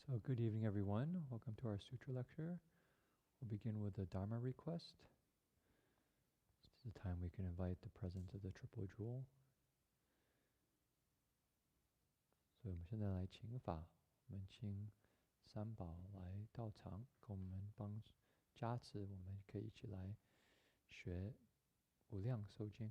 So good evening, everyone. Welcome to our Sutra lecture. We'll begin with the Dharma Request. This is the time we can invite the presence of the Triple Jewel. 所以我们现在来请法，我们请三宝来到场，跟我们帮加持，我们可以一起来学无量寿经。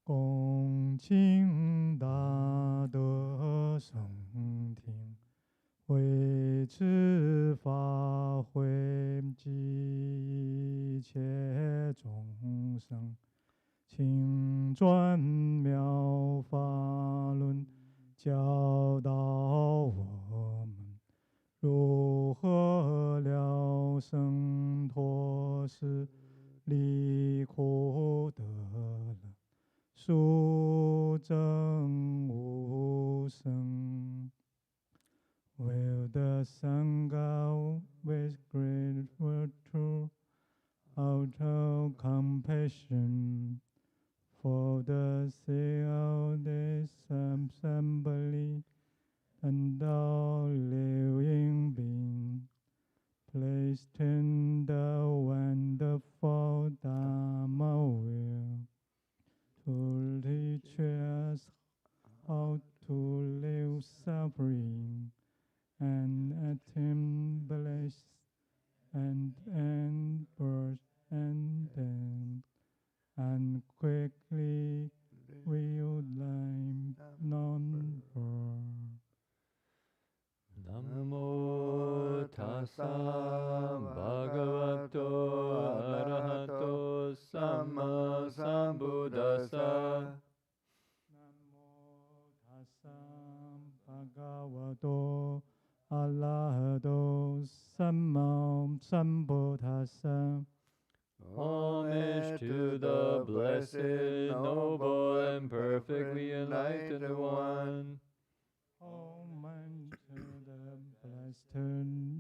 恭敬大德圣听，为知法会济一切众生，请转妙法轮，教导我们如何了生脱世，离苦得乐，殊证无生。Will the Sangha with great virtue, out of compassion, for the sake of this assembly and all living beings, placed in the wonderful Dharma wheel, to teach us how to live suffering and attain bliss and end birth and death, and quickly wield life non-birth. Namo tassa Bhagavato Arahato Samma Sambuddhassa. Homage to the blessed, noble, and perfectly enlightened one. Homage to the blessed,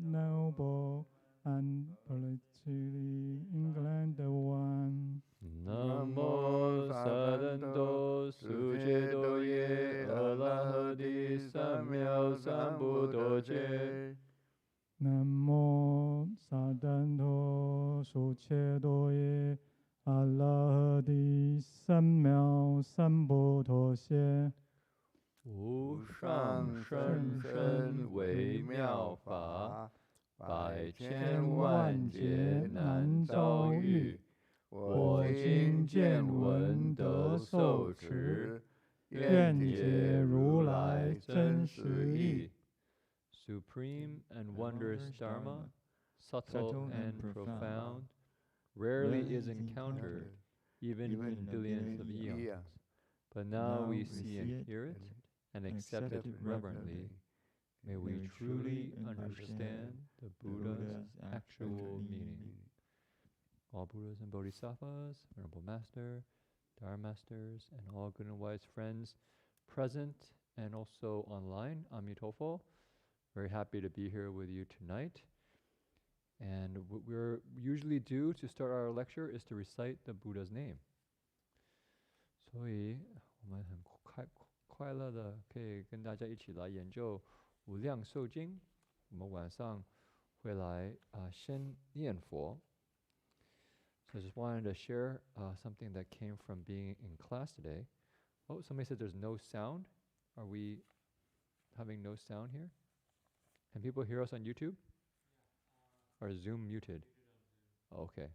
noble, and perfectly enlightened one. Namo Sadanto Suchedoye Alahadi Samya Sambuddhoche. Namo Sadanto Suchedoye Alahadi Samya Sambuddhoche. 无上甚深微妙法，百千万劫难遭遇。我今见闻得受持，愿解如来真实义。Supreme and wondrous Dharma, subtle and profound, rarely is encountered, even in billions of eons. But now we see and hear it, and accept it reverently. May we truly understand the Buddha's actual meaning. All Buddhas and Bodhisattvas, Venerable Master, Dharma Masters, and all good and wise friends present and also online, Amitofo. Very happy to be here with you tonight. And what we're usually do to start our lecture is to recite the Buddha's name. 所以我们很快乐的可以跟大家一起来研究无量寿经。我们晚上会来先念佛。So I just wanted to share something that came from being in class today. Oh, somebody said there's no sound. Are we having no sound here? Can people hear us on YouTube? Or Zoom muted? Oh, okay.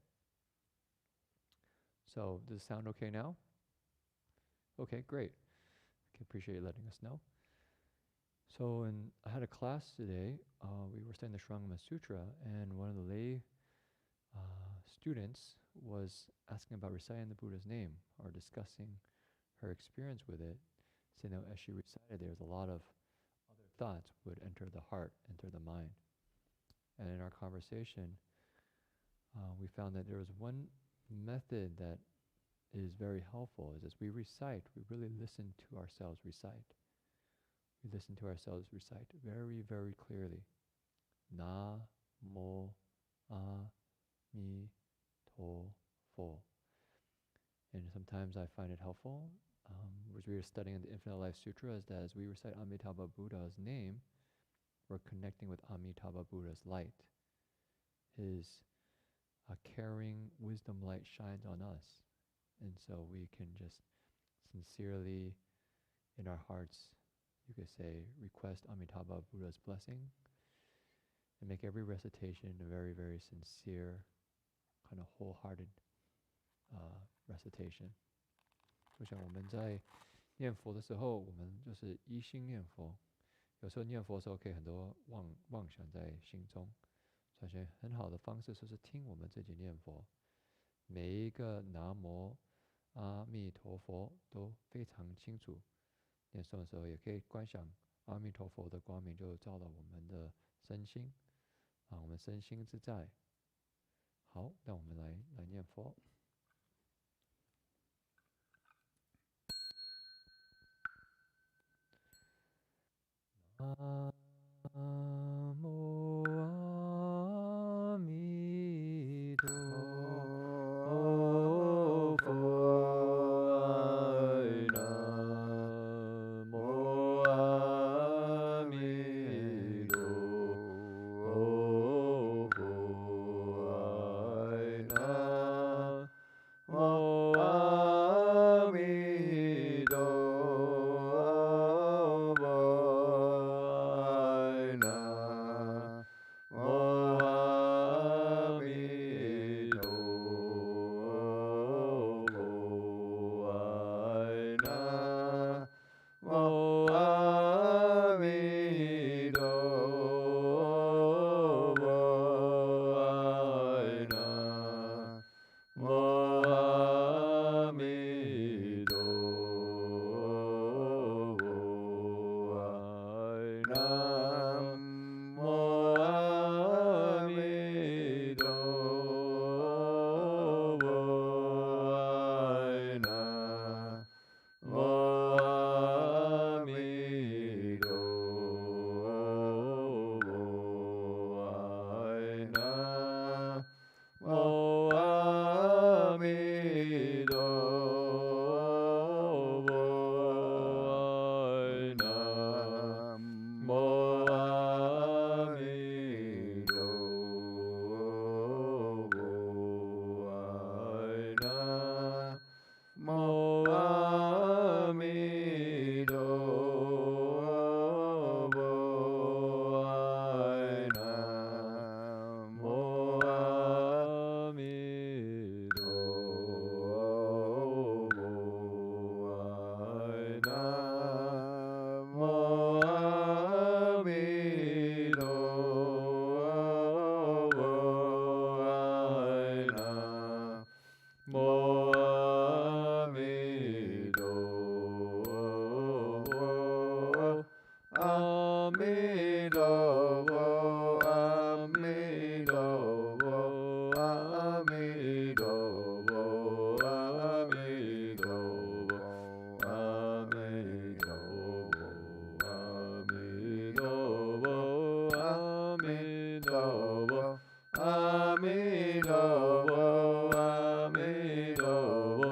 So does it sound okay now? Okay, great. Okay, appreciate you letting us know. So I had a class today. We were studying the Shrangama Sutra, and one of the lay students was asking about reciting the Buddha's name or discussing her experience with it. Saying that as she recited, there was a lot of other thoughts would enter the heart, enter the mind. And in our conversation, we found that there was one method that is very helpful, is as we recite, we really listen to ourselves recite. We listen to ourselves recite very, very clearly. Na, mo, a, mi, to, fo. And sometimes I find it helpful, as we were studying in the Infinite Life Sutra, is that as we recite Amitabha Buddha's name, we're connecting with Amitabha Buddha's light. His caring wisdom light shines on us. And so we can just sincerely, in our hearts, you could say, request Amitabha Buddha's blessing and make every recitation a very, very sincere, kind of wholehearted recitation. 就像我们在念佛的时候，我们就是一心念佛。有时候念佛的时候，可以很多妄想在心中。所以很好的方式就是听我们自己念佛，每一个南无阿弥陀佛都非常清楚。念诵的时候也可以观想阿弥陀佛的光明就照到我们的身心，我们身心自在。好，那我们来念佛。南无阿弥陀佛。弥陀佛，阿弥陀佛，阿弥陀佛，阿弥陀佛，阿弥陀佛，阿弥陀佛，阿弥陀佛，阿弥陀佛，阿弥陀佛，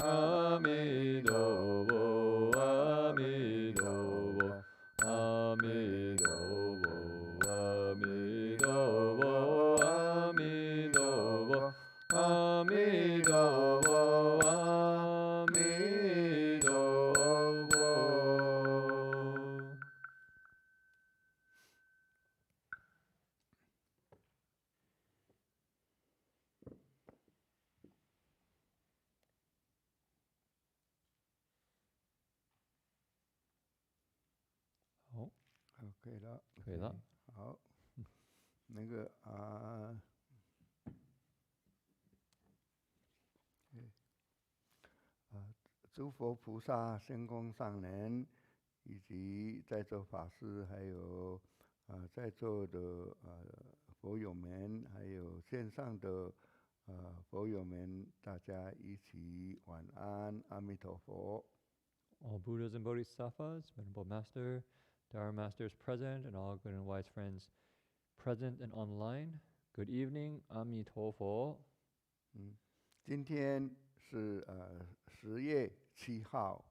阿弥陀佛，阿弥陀佛。阿弥陀佛，阿弥陀佛，阿弥陀佛，阿弥陀佛，阿弥陀佛。好，好，可以了，可以了。好，那个诸佛菩萨、圣公上人，以及在座法师，还有在座的佛友们，还有线上的佛友们，大家一起晚安，阿弥陀佛。All Buddhas and Bodhisattvas, Venerable Master, Dharma Masters present, and all good and wise friends present and online. Good evening, Amitofo. 今天是10月7号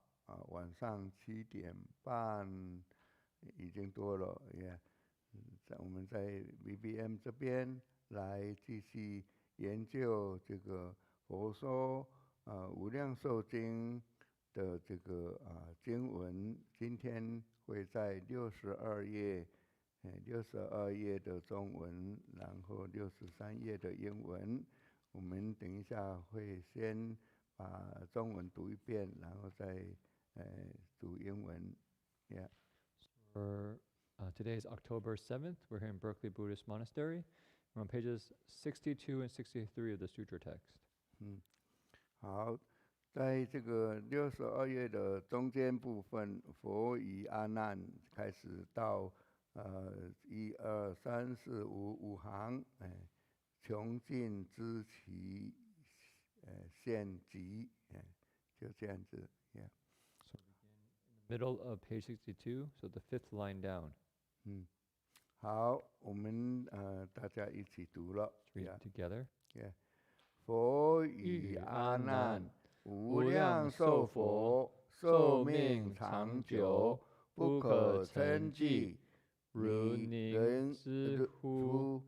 晚上7点半，已经多了也。我们在 BBM 这边来继续研究这个佛说无量寿经的这个经文，今天会在62页，62页的中文，然后63页的英文。我们等一下会先把中文读一遍，然后再读英文。Yeah. For today is October 7th. We're here in Berkeley Buddhist Monastery. We're on pages 62 and 63 of the Sutra text. 好。在这个62页的中间部分，佛与阿难开始到1、2、3、4、5行，穷尽知其现极，就这样子。Yeah. So in the middle of page 62, so the 5th line down. 好，我们大家一起读了。Let's read it together. Yeah. 佛与阿难。无量寿佛，寿命长久，不可称计。如人知乎？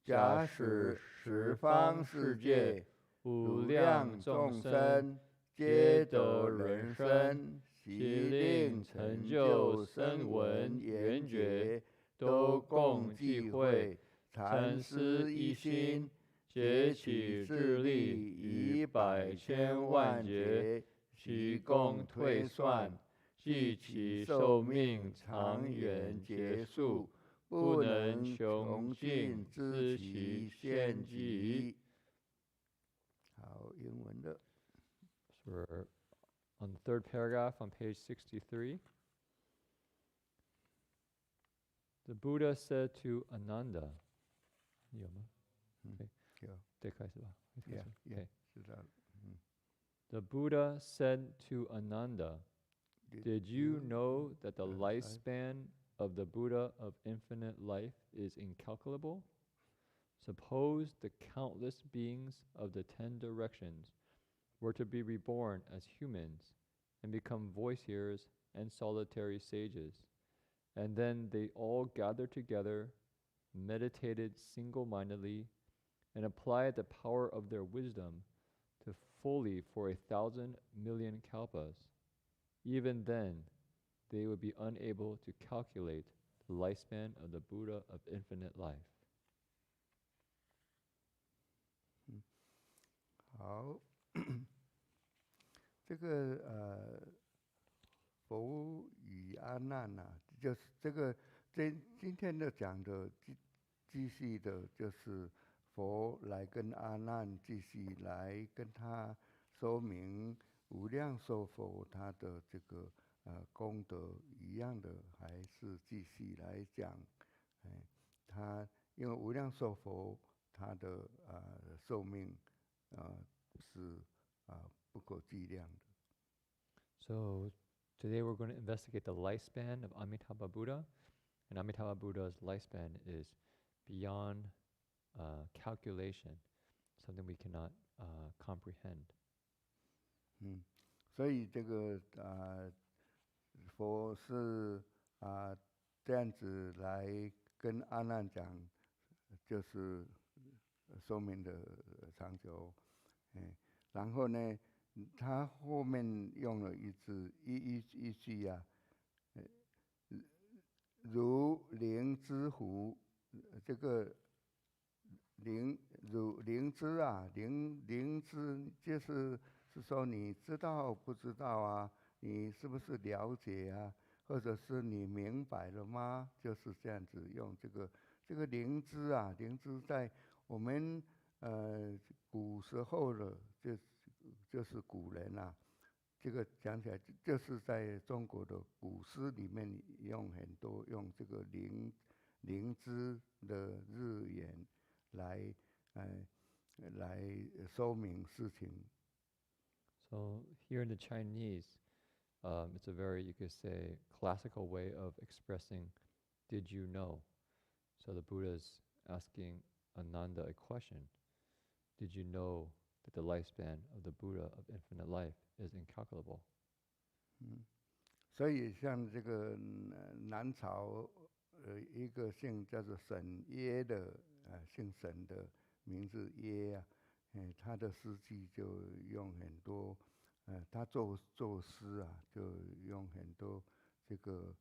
假使十方世界，无量众生，皆得人身，悉令成就声闻缘觉，都共济会，禅师一心。竭其智力，以百千万劫，虚空推算，计其寿命长远结束，不能穷尽知其现极。好，英文的。So we're on the third paragraph on page 63. The Buddha said to Ananda, 有吗？ Okay. 对，开始吧。Okay. The Buddha said to Ananda, "Did you know that the lifespan of the Buddha of infinite life is incalculable? Suppose the countless beings of the 10 directions were to be reborn as humans and become voice hearers and solitary sages, and then they all gathered together, meditated single-mindedly, and applied the power of their wisdom to fully for 1,000 million kalpas. Even then, they would be unable to calculate the lifespan of the Buddha of infinite life." 好，这个佛与阿难就是这个今天的讲的继续的，就是佛来跟阿难继续来跟他说明无量寿佛他的这个功德一样的，还是继续来讲，他因为无量寿佛他的寿命是不可计量的。So today we're going to investigate the lifespan of Amitabha Buddha, and Amitabha Buddha's lifespan is beyond calculation, something we cannot comprehend. 所以这个佛是这样子来跟阿难讲，就是寿命的长久，然后呢，他后面用了一句如灵之湖，这个灵知灵知就是说你知道不知道啊？你是不是了解啊？或者是你明白了吗？就是这样子用这个灵知灵知在我们古时候的就是古人这个讲起来就是在中国的古诗里面很多用这个灵知的日言来说明事情。So here in the Chinese, it's a very, you could say, classical way of expressing, did you know? So the Buddha's asking Ananda a question. Did you know that the lifespan of the Buddha of infinite life is incalculable? 所以像这个南朝一个姓叫做沈约的姓沈的名字约他的诗句就用很多他作诗就用很多这个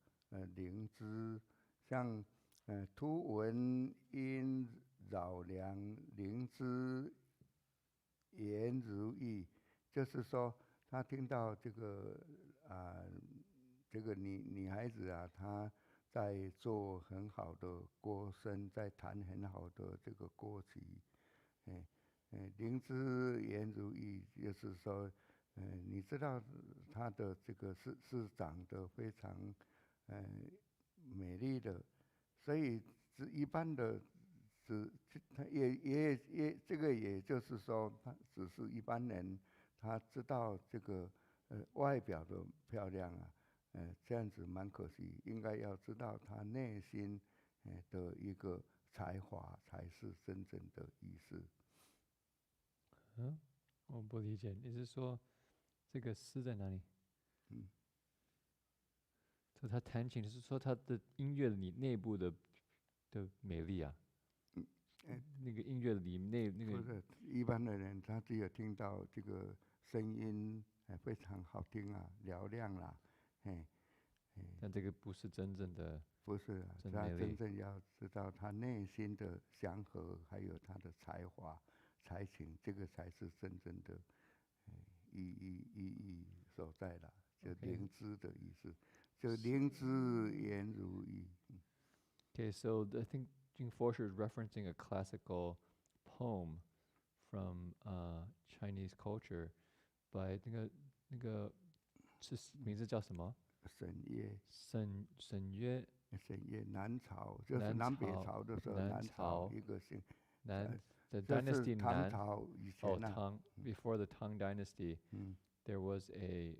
灵知，像突闻因扰良灵知言如意，就是说他听到这个这个女孩子她在做很好的歌声，在弹很好的这个歌曲，灵知言如意，就是说，你知道她的这个是长得非常美丽的，所以一般的他也这个也就是说，他只是一般人，他知道这个外表的漂亮这样子蛮可惜，应该要知道他内心的一个才华才是真正的意思。我不理解，你是说这个诗在哪里？就他弹琴，是说他的音乐里内部的美丽那个音乐里那个不是一般的人，他只有听到这个声音非常好听嘹亮但这个不是真正的，不是他真正要知道他内心的祥和，还有他的才华、才情，这个才是真正的意义所在了，就灵知的意思，就灵知言如意。Okay, so I think Jing Forsher is referencing a classical poem from Chinese culture by 那个是名字叫什么？沈约。沈约。沈约南朝就是南北朝的时候，南朝一个姓。The dynasty 唐朝以前Tang, before the Tang dynasty, there was a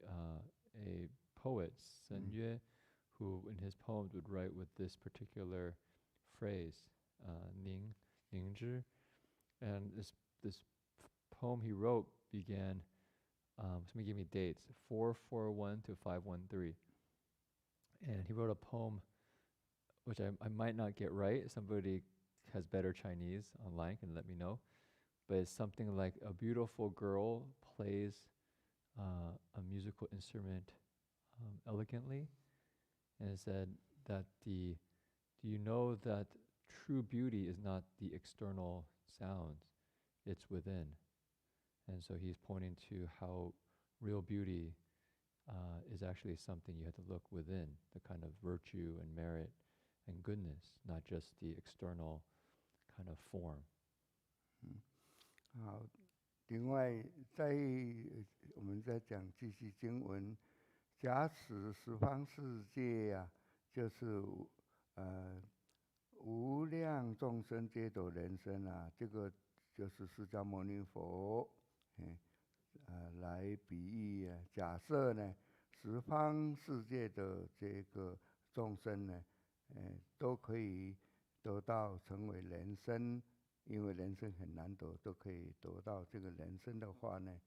poet, Sun Yue, who in his poems would write with this particular phrase, Ning Zhi, and this poem he wrote began. Somebody gave me dates, 441 to 513, and he wrote a poem, which I might not get right. Somebody has better Chinese online can let me know, but it's something like a beautiful girl plays a musical instrument elegantly, and it said that do you know that true beauty is not the external sounds, it's within. And so he's pointing to how real beauty is actually something you have to look within, the kind of virtue and merit and goodness, not just the external kind of form. 好，另外我们在讲继续经文，假使十方世界呀、就是无量众生皆得人身啊，这个就是释迦牟尼佛，来比喻啊。假设呢，十方世界的这个众生呢，都可以得到成为人身，因为人身很难得，都可以得到这个人身的话呢，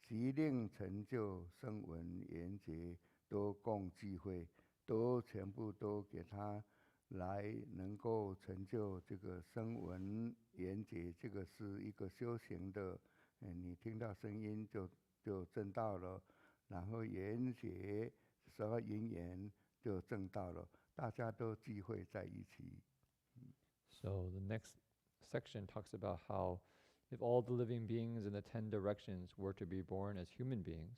即令成就声闻缘觉，都共聚会，都全部都给他来能够成就这个声闻缘觉，这个是一个修行的。你听到声音就证到了，然后缘觉12因缘就证到了，大家都聚会在一起。So the next section talks about how if all the living beings in the 10 directions were to be born as human beings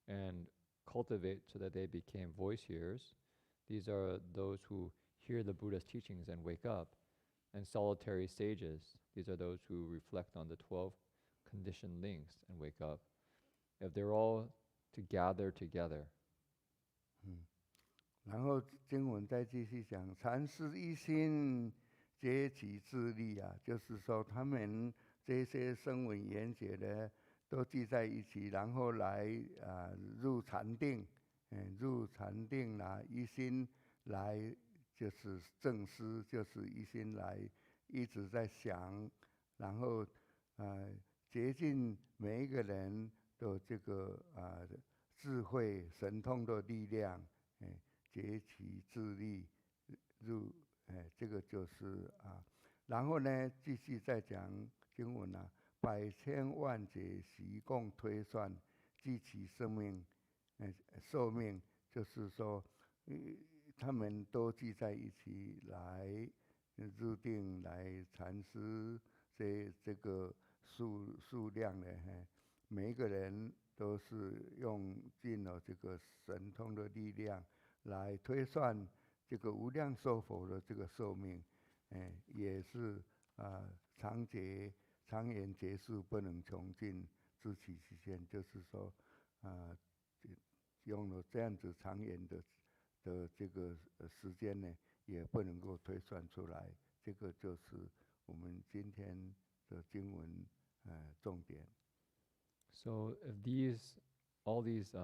and cultivate so that they became voice hearers, these are those who hear the Buddha's teachings and wake up, and solitary sages, these are those who reflect on the 12 conditioned links and wake up. If they're all to gather together. 然后经文再继续讲，禅师一心皆起自力啊，就是说他们这些声闻缘觉呢，都聚在一起，然后来入禅定，入禅定啦，一心来就是正思，就是一心来一直在想，然后竭尽每一个人的这个智慧神通的力量，竭其智力入，这个就是然后呢，继续再讲经文啊，百千万劫习共推算，计其生命，寿命，就是说，他们都聚在一起来入定来禅师，这个数量呢，每一个人都是用尽了这个神通的力量来推算这个无量寿佛的这个寿命，也是长远劫数不能穷尽，自取其限，就是说用了这样子长远的这个时间呢，也不能够推算出来。这个就是我们今天的经文重点。So if all these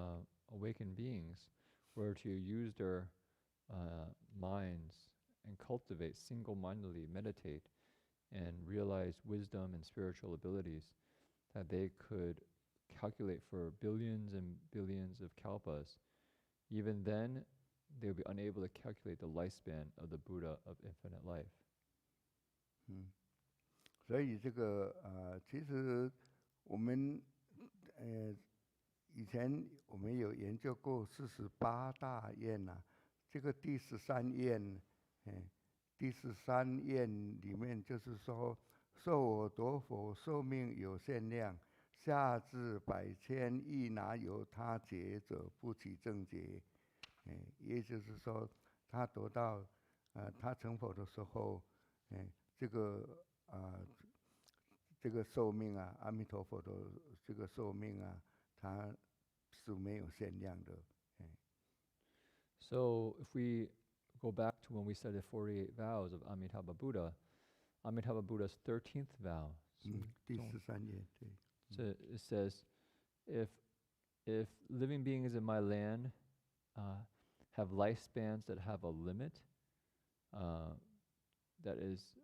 awakened beings were to use their minds and cultivate single-mindedly, meditate, and realize wisdom and spiritual abilities, that they could calculate for billions and billions of kalpas, even then they would be unable to calculate the lifespan of the Buddha of infinite life. 所以这个其实我们以前我们有研究过48大愿啊，这个第13愿，第13愿里面就是说，受我夺佛寿命有限量，下至百千亿哪有他劫者不起正觉，也就是说，他得到他成佛的时候，这个这个寿命啊，阿弥陀佛的这个寿命啊，它是没有限量的。So if we go back to when we said the 48 vows of Amitabha Buddha, Amitabha Buddha's 13th vow. 第13页，对。So it says, if living beings in my land have lifespans that have a limit, that is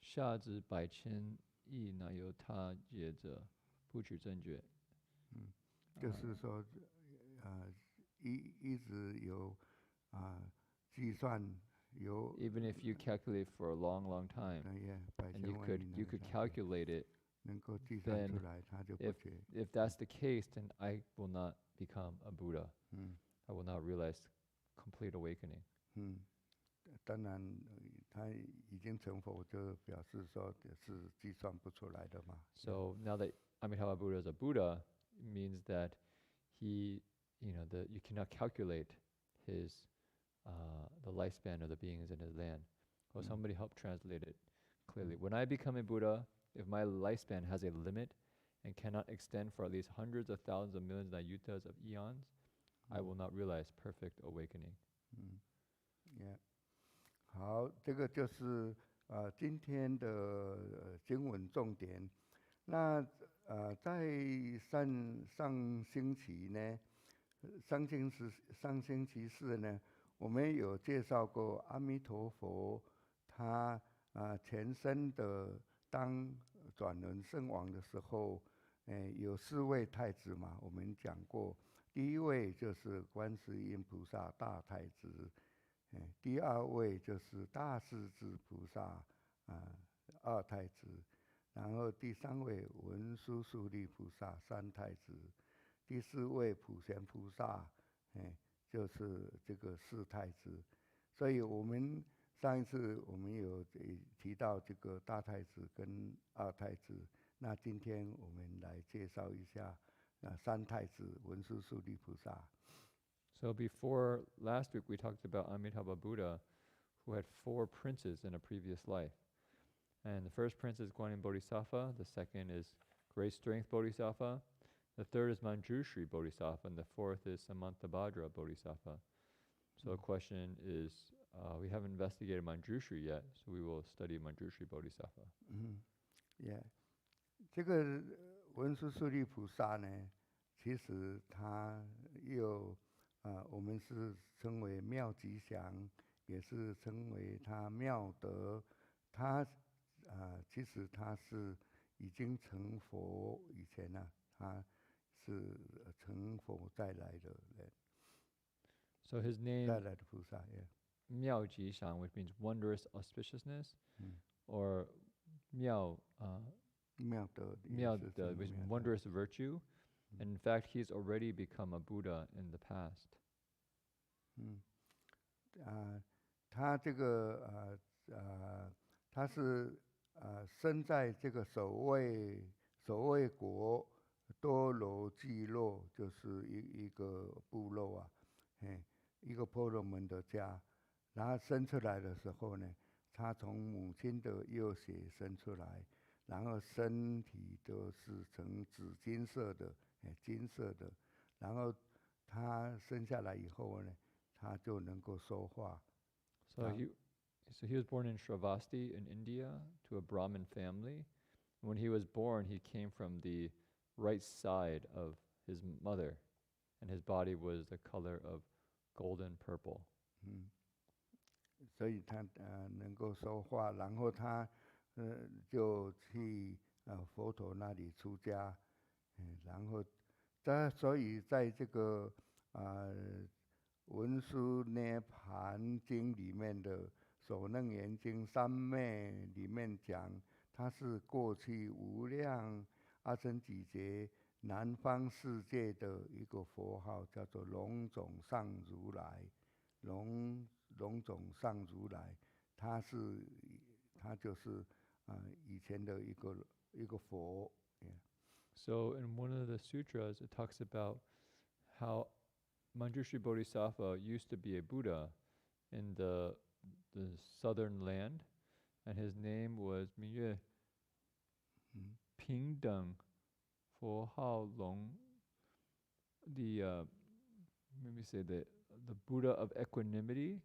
下至百千亿哪有他劫者不取正觉。就是说，一直有计算有。Even if you calculate for a long, long time, and you could calculate it, 能够计算出来，他就不觉。If that's the case, then I will not become a Buddha. I will not realize complete awakening. 当然，他已经成佛，就表示说是计算不出来的嘛。So now that Amitabha Buddha is a Buddha, it means that he, you cannot calculate his the lifespan of the beings in his land. Well, somebody help translate it clearly. When I become a Buddha, if my lifespan has a limit and cannot extend for at least hundreds of thousands of millions of yutas of eons, I will not realize perfect awakening. Yeah. 好，这个就是今天的经文重点。那在上星期呢，上星期四呢，我们有介绍过阿弥陀佛，他前身的当转轮圣王的时候，有4位太子嘛，我们讲过，第一位就是观世音菩萨大太子，第2位就是大势至菩萨二太子，然后第3位文殊师利菩萨三太子，第4位普贤菩萨，就是这个4太子。所以我们上一次我们有提到这个大太子跟二太子，那今天我们来介绍一下三太子文殊师利菩萨。So before last week we talked about Amitabha Buddha, who had 4 princes in a previous life. And the first prince is Guanyin Bodhisattva, the second is Great Strength Bodhisattva, the third is Manjushri Bodhisattva, and the fourth is Samantabhadra Bodhisattva. So the question is, we haven't investigated Manjushri yet, so we will study Manjushri Bodhisattva. Yeah. 这个文殊师利菩萨呢，其实他又我们是称为妙吉祥，也是称为他妙德。他其实他是已经成佛以前呢，他是成佛再来的人。So his name 再来的菩萨 ，yeah. 妙吉祥, which means wondrous auspiciousness, or 妙德, which is wondrous virtue. And in fact, he's already become a Buddha in the past. 他这个他是生在这个守卫国多罗季洛，就是一个部落啊，一个婆罗门的家。然后生出来的时候呢，他从母亲的右血生出来，然后身体都是呈紫金色的，金色的。然后他生下来以后呢，他就能够说话。So he was born in Shravasti in India to a Brahmin family. When he was born, he came from the right side of his mother, and his body was the color of golden purple. 所以他能够说话，然后他就去佛陀那里出家，然后所以在这个文殊涅盘经里面的首楞严经三昧里面讲，他是过去无量阿僧祇劫南方世界的一个佛号，叫做龙种上如来。龙种上如来，他就是以前的一个佛。So in one of the sutras, it talks about how Manjushri Bodhisattva used to be a Buddha in the southern land, and his name was Mingyue Pingdeng Fo Hao Long. Let me say the Buddha of equanimity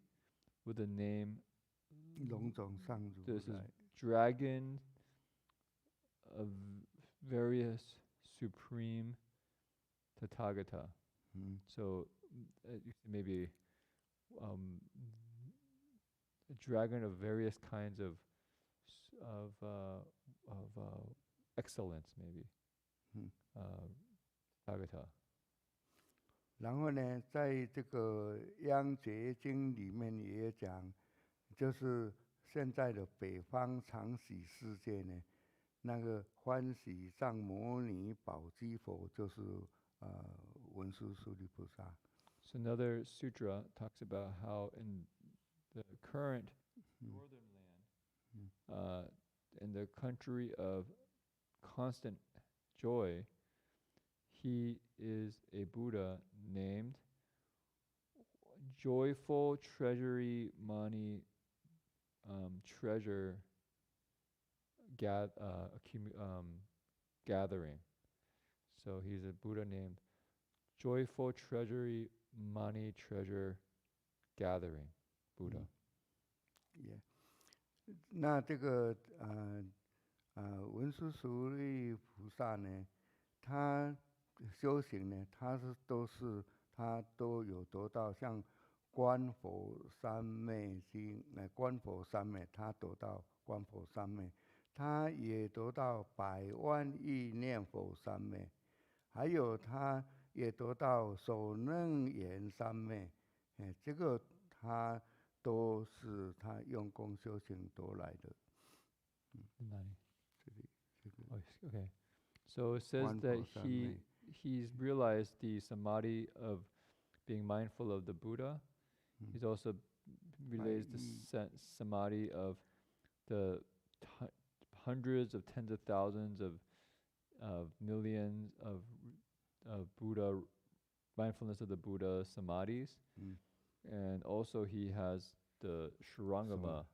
with the name 龙种上如 this is 来。dragon of various supreme Tathagata. So maybe a dragon of various kinds of excellence, maybe. Tathagata. 然后呢，在这个央觉经里面也讲，就是现在的北方常喜世界呢，那个欢喜藏摩尼宝积佛就是文殊师利菩萨。So another sutra talks about how in the current northern land, in the country of constant joy, he is a Buddha named Joyful Treasury Money Treasure Gathering. So he's a Buddha named Joyful Treasury money treasure gathering Buddha. 也，那这个文殊师利菩萨呢，他修行呢，他都有得到像观佛三昧经，观佛三昧，他得到观佛三昧，他也得到百万亿念佛三昧，还有他也得到首楞严三昧，这个他都是他用功修行得来的。Oh, okay. So it says that he's realized the samadhi of being mindful of the Buddha. He's also realized the samadhi of the hundreds of tens of thousands of millions of Buddha, mindfulness of the Buddha samadhis. And also he has the Shurangama,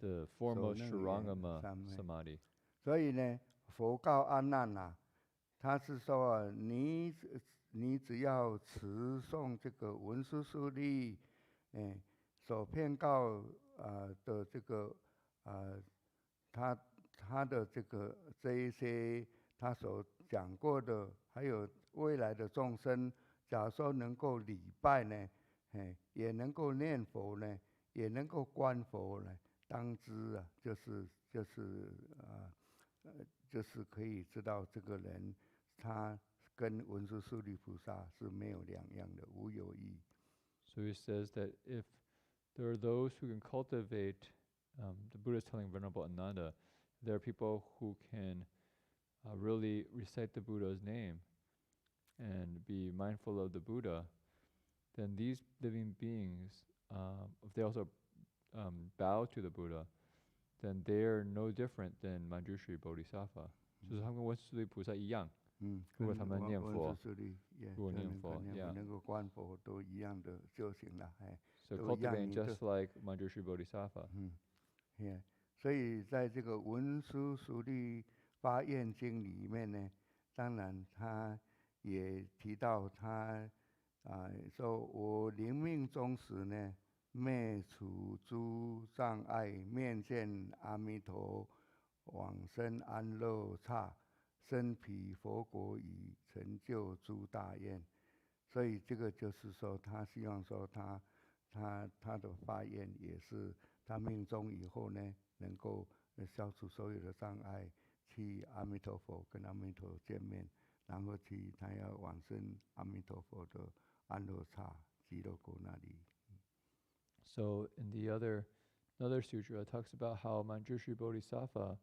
the foremost Shurangama samadhi. 所以呢，佛告阿难啊，他是说你只要持诵这个文殊师利，所骗告的这个他的这一些他所讲过的，还有未来的众生，假如说能够礼拜呢，也能够念佛呢，也能够观佛呢，当知啊，就是可以知道这个人他跟文殊师利菩萨是没有两样的，无有异。So he says that if there are those who can cultivate, the Buddha is telling Venerable Ananda, there are people who can really recite the Buddha's name and be mindful of the Buddha, then these living beings, if they also bow to the Buddha, then they are no different than Manjushri Bodhisattva. 就是他们跟文殊师利菩萨一样，如果他们念佛，如果念佛，能够观佛都一样的修行了，So cultivating just like Manjushri Bodhisattva. 所以在这个文殊师利发愿经里面呢，当然他也提到他说我临命终时呢，灭除诸障碍，面见阿弥陀，往生安乐刹，身彼佛国已，成就诸大愿。所以这个就是说，他希望说他的发愿也是他命终以后呢，能够消除所有的障碍，去阿弥陀佛跟阿弥陀见面，然后他要往生阿弥陀佛的安乐刹极乐国那里。So in another sutra, it talks about how Manjushri Bodhisattva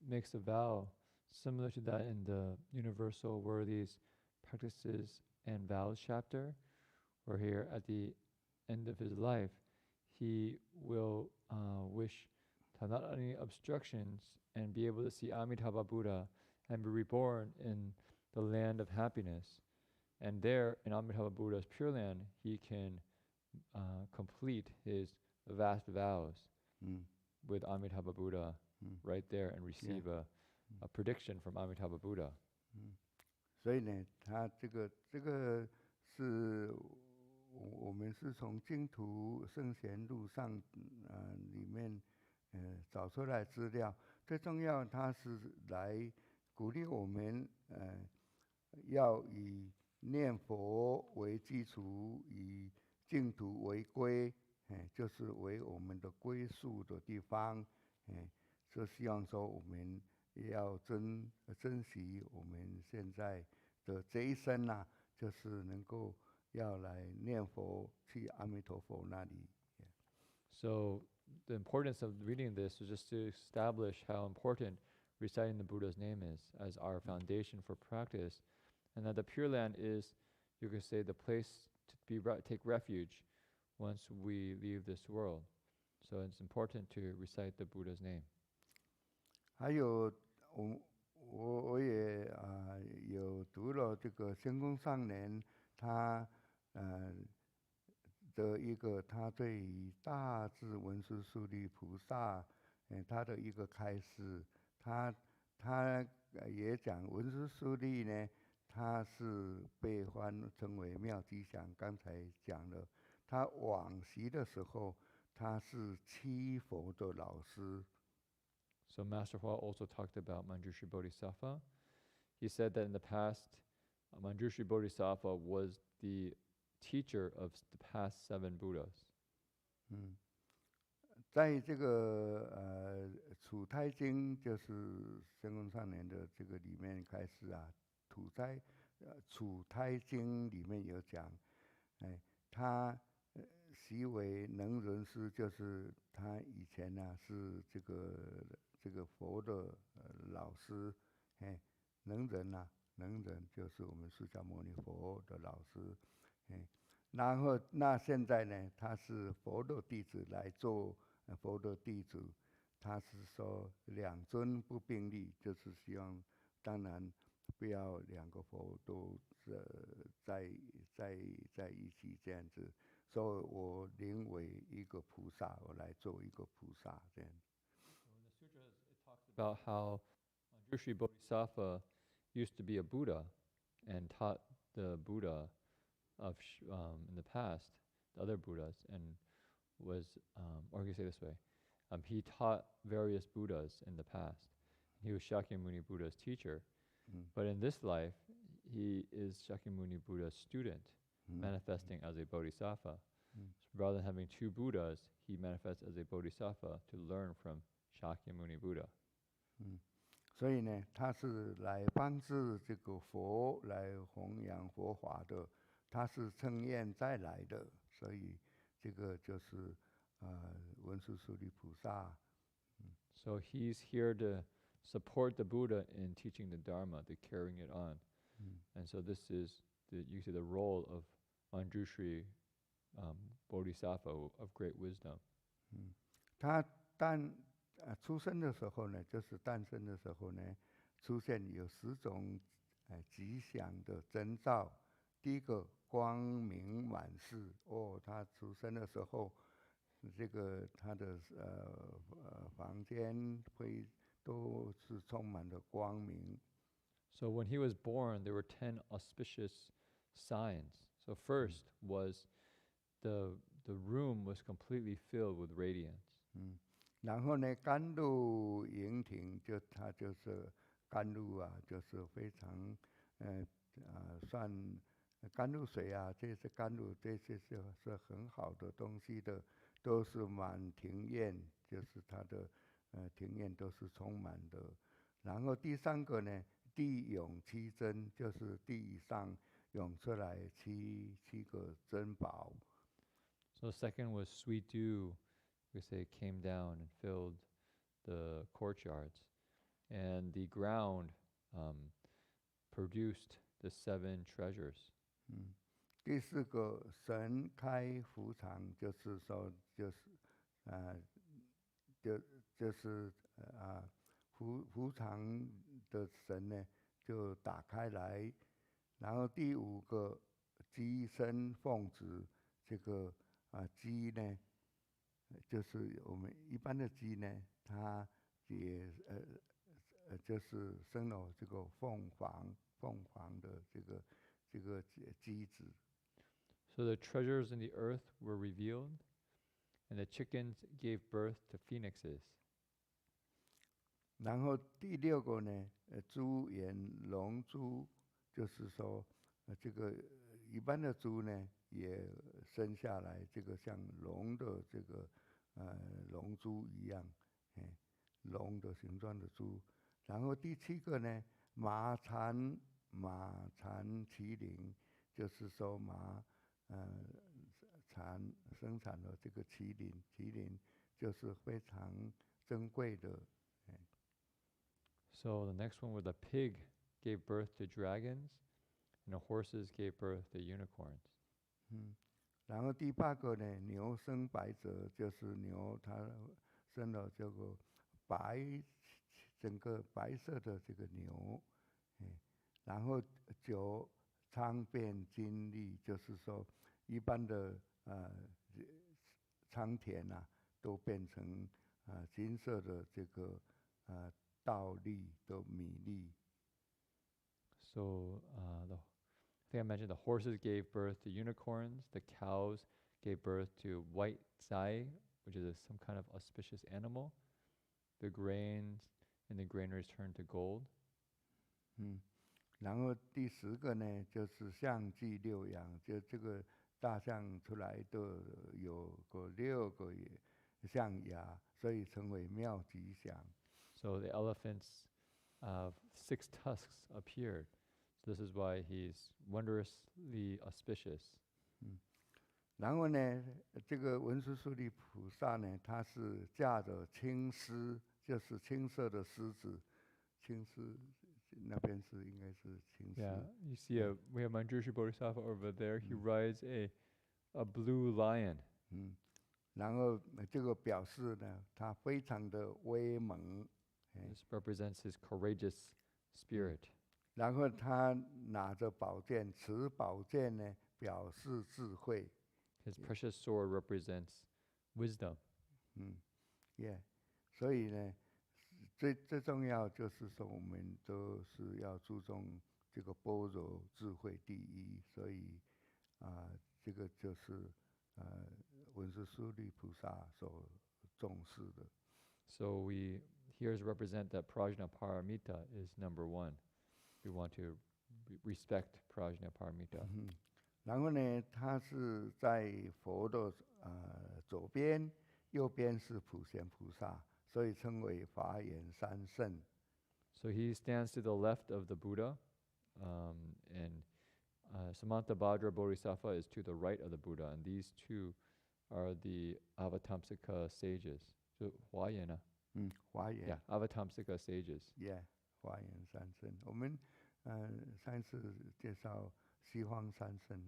makes a vow similar to that in the Universal Worthies, Practices, and Vows chapter, where here at the end of his life, he will wish to have not any obstructions and be able to see Amitabha Buddha and be reborn in the land of happiness. And there, in Amitabha Buddha's Pure Land, he can complete his vast vows with Amitabha Buddha right there and receive a prediction from Amitabha Buddha. 所以呢，他这个是我们是从净土圣贤录上里面找出来资料。最重要，他是来鼓励我们要以念佛为基础，以净土为归，就是为我们的归宿的地方，就希望说我们要珍惜我们现在的这一生啊，就是能够要来念佛，去阿弥陀佛那里。So the importance of reading this is just to establish how important reciting the Buddha's name is as our foundation for practice, and that the Pure Land is, you could say, the place to take refuge once we leave this world. So it's important to recite the Buddha's name. 还有我也有读了这个仙公上人他的一个他对于大智文殊师利菩萨他的一个开示，他也讲文殊师利呢，他是被翻称为妙吉祥。刚才讲了，他往昔的时候，他是七佛的老师。So Master Hua also talked about Manjushri Bodhisattva. He said that in the past, Manjushri Bodhisattva was the teacher of the past 7 Buddhas. 在这个处胎经就是真空上年的这个里面开始啊，处胎经里面有讲，他习为能人师，就是他以前呢是这个佛的老师，能人就是我们释迦牟尼佛的老师，然后那现在呢，他是佛的弟子来做佛的弟子，他是说两尊不并立，就是希望当然不要两个佛都在一起这样子，所以我宁为一个菩萨，我来做一个菩萨这样。In the sutras, it talks about how Manjushri Bodhisattva used to be a Buddha and taught the Buddha of in the past, the other Buddhas, and was, or you can say this way, he taught various Buddhas in the past. He was Shakyamuni Buddha's teacher, but in this life, he is Shakyamuni Buddha's student, manifesting as a Bodhisattva. So rather than having 2 Buddhas, he manifests as a Bodhisattva to learn from Shakyamuni Buddha. 所以呢，他是来帮助这个佛来弘扬佛法的，他是乘愿再来的，所以这个就是文殊师利菩萨。So he's here to support the Buddha in teaching the Dharma, to carrying it on. And so this is you see the role of Manjushri Bodhisattva of great wisdom. 他出生的时候呢，就是诞生的时候呢，出现有10种吉祥的征兆。第一个，光明满室。他出生的时候，这个他的房间都是充满了光明。So when he was born, there were 10 auspicious signs. So first was the room was completely filled with radiance. 然后呢，甘露盈庭，它就是甘露啊，就是非常算甘露水啊，这些甘露这些是很好的东西的，都是满庭院，就是它的庭院都是充满的。然后第3个呢，地涌七珍，就是地上涌出来七个珍宝。So the second was sweet dew. We say came down and filled the courtyards, and the ground produced the 7 treasures. 第4个神开福场，就是说就是福场的神呢就打开来，然后第5个鸡生凤子，这个鸡呢。就是我们一般的鸡呢，它也就是生了这个凤凰的这个鸡子。So the treasures in the earth were revealed, and the chickens gave birth to phoenixes. 然后第6个呢，猪眼龙珠，就是说这个一般的猪呢也生下来，这个像龙的这个。龙珠一样，龙的形状的猪。然后第7个呢，马产麒麟，就是说生产了这个麒麟就是非常珍贵的。So the next one was the pig gave birth to dragons, and the horses gave birth to unicorns. 然后第8个呢，牛生白泽，就是牛它生了这个整个白色的这个牛，然后9昌变金利，就是说一般的仓田啊，都变成金色的这个稻粒的米粒。So I think I mentioned the horses gave birth to unicorns, the cows gave birth to white zai, which is some kind of auspicious animal. The grains in the granaries turned to gold. 然后第10个呢，就是象祭6羊，就这个大象出来都有个6个象牙，所以称为妙吉祥。So the elephant's 6 tusks appeared. So this is why he's wondrously auspicious. 然后呢，这个文殊师利菩萨呢，他是驾着青狮，就是青色的狮子，青狮那边是应该是青狮。Yeah, you see we have Manjushri Bodhisattva over there. He rides a blue lion. 然后这个表示呢，他非常的威猛。This represents his courageous spirit. 然后他拿着宝剑，持宝剑呢，表示智慧。His precious sword represents wisdom. Yeah， 所以呢，最重要就是说，我们都是要注重这个般若智慧第一，所以这个就是文殊师利菩萨所重视的。So we here represent that Prajna Paramita is number 1. We want to respect Prajna Paramita. 然后呢，他是在佛的左边，右边是普贤菩萨，所以称为法眼三圣。So he stands to the left of the Buddha, and Samantabhadra Bodhisattva is to the right of the Buddha, and these two are the Avatamsaka sages. So 华严啊？华严。Yeah, Avatamsaka sages. Yeah， 华严三圣。我们上次介绍西方三圣，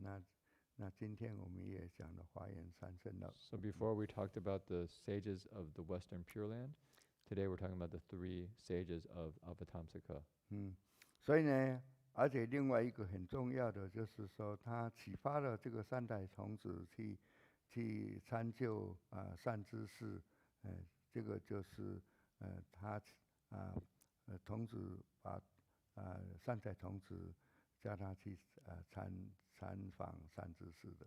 那今天我们也讲了华严三圣了。So before we talked about the sages of the Western Pure Land, today we're talking about the 3 sages of Avatamsaka. 所以呢，而且另外一个很重要的就是说，他启发了这个3代童子去参究善知识，这个就是他童子把3代童子叫他去参访善知识的。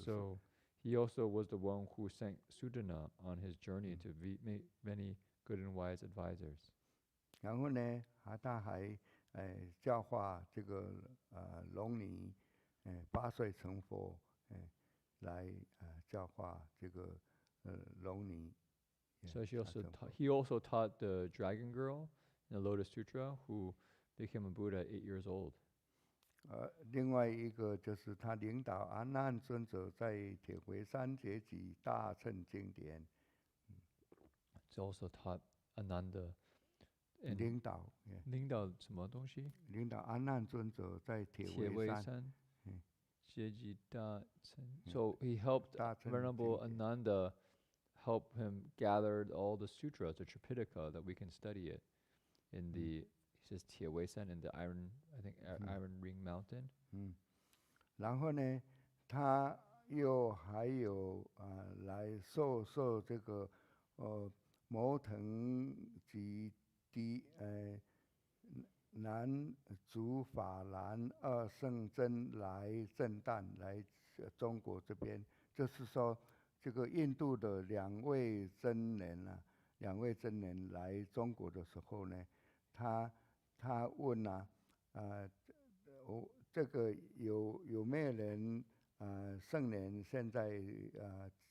So he also was the one who sent Sudana on his journey to meet many good and wise advisors. 然后呢，他还教化这个龙女，8岁成佛，来教化这个龙女。So he also taught the dragon girl in the Lotus Sutra, who became a Buddha at 8 years old. 另外一个就是他领导阿难尊者在铁围山结集大乘经典。He also taught Ananda. 领导什么东西？领导阿难尊者在铁围山结集大乘。So he helped Venerable Ananda help him gather all the sutras, the Tripitaka, that we can study it in the, he says 铁围山 in the Iron Ring Mountain. 然后呢，他又还有来受这个摩腾及南竺法兰2圣真来震旦来中国这边，就是说这个印度的2位真人来中国的时候呢，他问这个有没有人圣人现在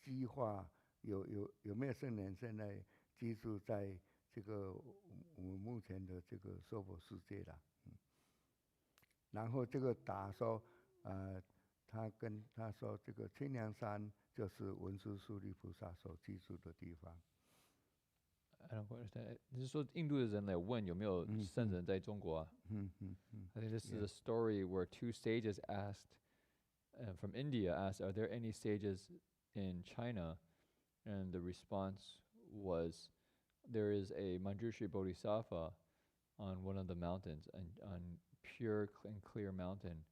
计划有没有圣人现在居住在这个我们目前的这个娑婆世界啦。然后这个答说他跟他说这个清凉山就是文殊师利菩萨所居住的地方。I don't understand. 你是说印度的人来问有没有圣人在中国啊？ I think this is a story where 2 sages asked from India asked, "Are there any sages in China?" And the response was, "There is a Manjushri Bodhisattva on one of the mountains, and on pure and clear mountain,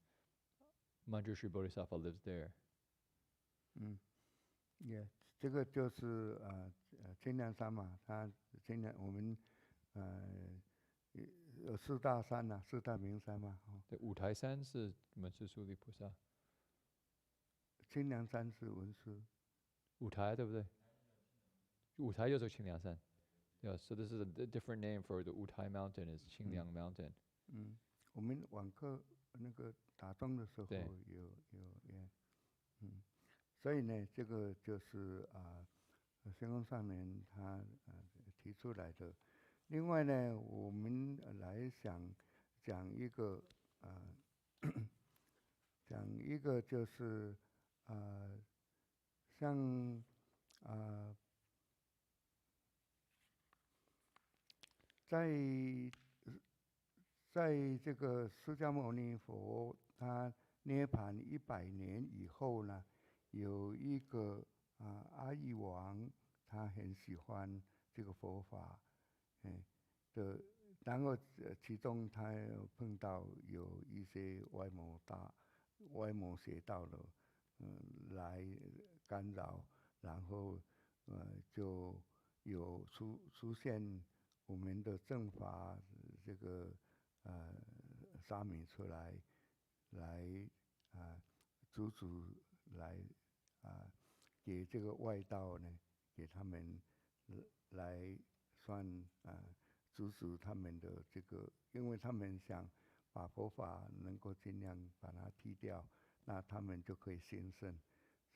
Manjushri Bodhisattva lives there." 这个就是清凉山嘛，我们四大山呐、四大名山嘛，对，五台山是文殊师利菩萨，清凉山是文殊。五台对不对？五台就是清凉山。Yeah, so this is a different name for the Wutai Mountain is Qingliang Mountain. 我们晚课那个打钟的时候对有所以呢，这个就是仙公上人他提出来的。另外呢，我们来讲一个讲一个就是像在这个释迦牟尼佛他涅槃100年以后呢，有一个阿育王，他很喜欢这个佛法，然后其中他碰到有一些歪魔邪道的来干扰，然后就有出现我们的正法这个沙弥出来阻止来给这个外道呢，给他们来算阻止他们的这个，因为他们想把佛法能够尽量把它踢掉，那他们就可以兴盛。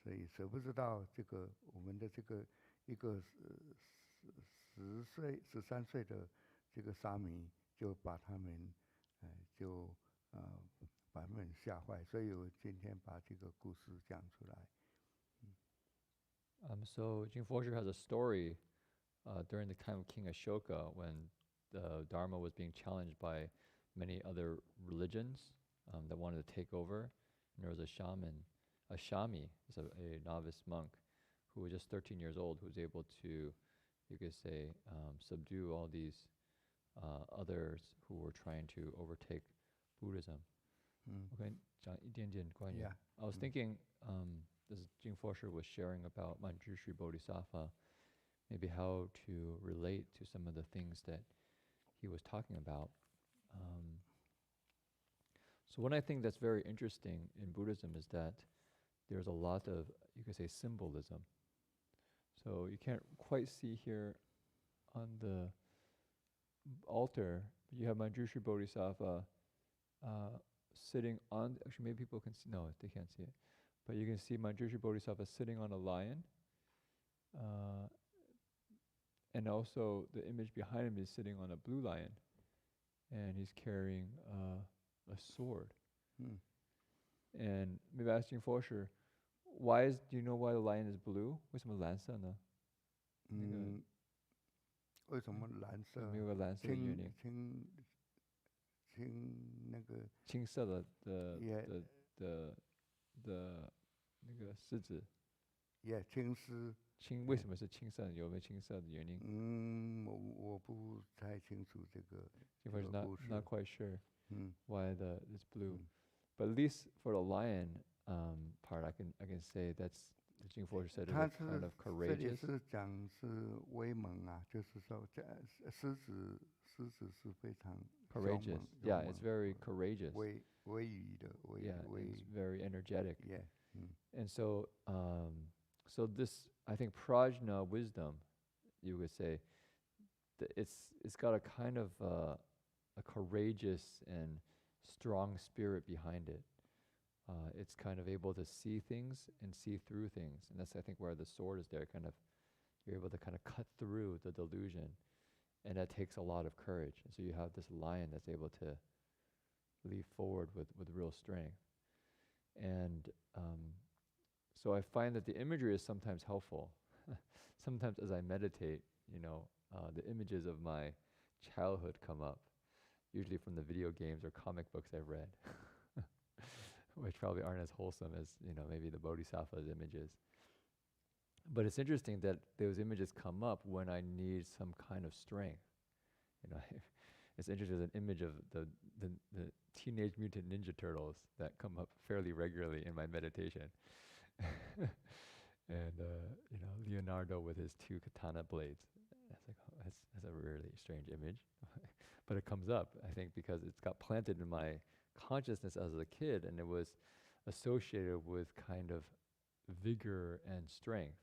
所以谁不知道这个我们的这个一个13岁的这个沙弥就把他们把他们吓坏，所以我今天把这个故事讲出来。So Jingfosher has a story during the time of King Ashoka when the Dharma was being challenged by many other religions that wanted to take over. And there was a shami, a novice monk, who was just 13 years old, who was able to, you could say, subdue all these others who were trying to overtake Buddhism. Okay, 讲一点点关于 I was thinking, this is Jingfosher was sharing about Manjushri Bodhisattva, maybe how to relate to some of the things that he was talking about. So one I think that's very interesting in Buddhism is that there's a lot of, you could say, symbolism. So you can't quite see here on the altar, but you have Manjushri Bodhisattva sitting on, actually maybe people can see, no, they can't see it, but you can see Manjushri Bodhisattva sitting on a lion, and also the image behind him is sitting on a blue lion, and he's carrying a sword. And maybe asking Fosher, do you know why the lion is blue? 为什么蓝色呢？为什么蓝色？没有个蓝色的原因。青色的那个狮子。青狮。为什么是青色？有没有青色的原因？我不太清楚这个。Jingfosher not quite sure why it's blue, but at least for the lion part, I can say that's Jingfosher said it's kind of courageous. 这里是讲是威猛啊，就是说狮子是非常 courageous. Yeah, it's very courageous. 威仪的威。Yeah, it's very energetic. Yeah. And so so this, I think, prajna wisdom, you would say, it's got a kind of a courageous and strong spirit behind it. It's kind of able to see things and see through things, and that's, I think, where the sword is there. Kind of, you're able to kind of cut through the delusion, and that takes a lot of courage. And so you have this lion that's able to leap forward with real strength. And so I find that the imagery is sometimes helpful. Sometimes as I meditate, the images of my childhood come up, usually from the video games or comic books I've read, which probably aren't as wholesome as, maybe the Bodhisattva's images. But it's interesting that those images come up when I need some kind of strength. It's interesting, there's an image of the Teenage Mutant Ninja Turtles that come up fairly regularly in my meditation. And Leonardo with his 2 katana blades. That's a really strange image. but it comes up, I think, because it's got planted in my consciousness as a kid, and it was associated with kind of vigor and strength,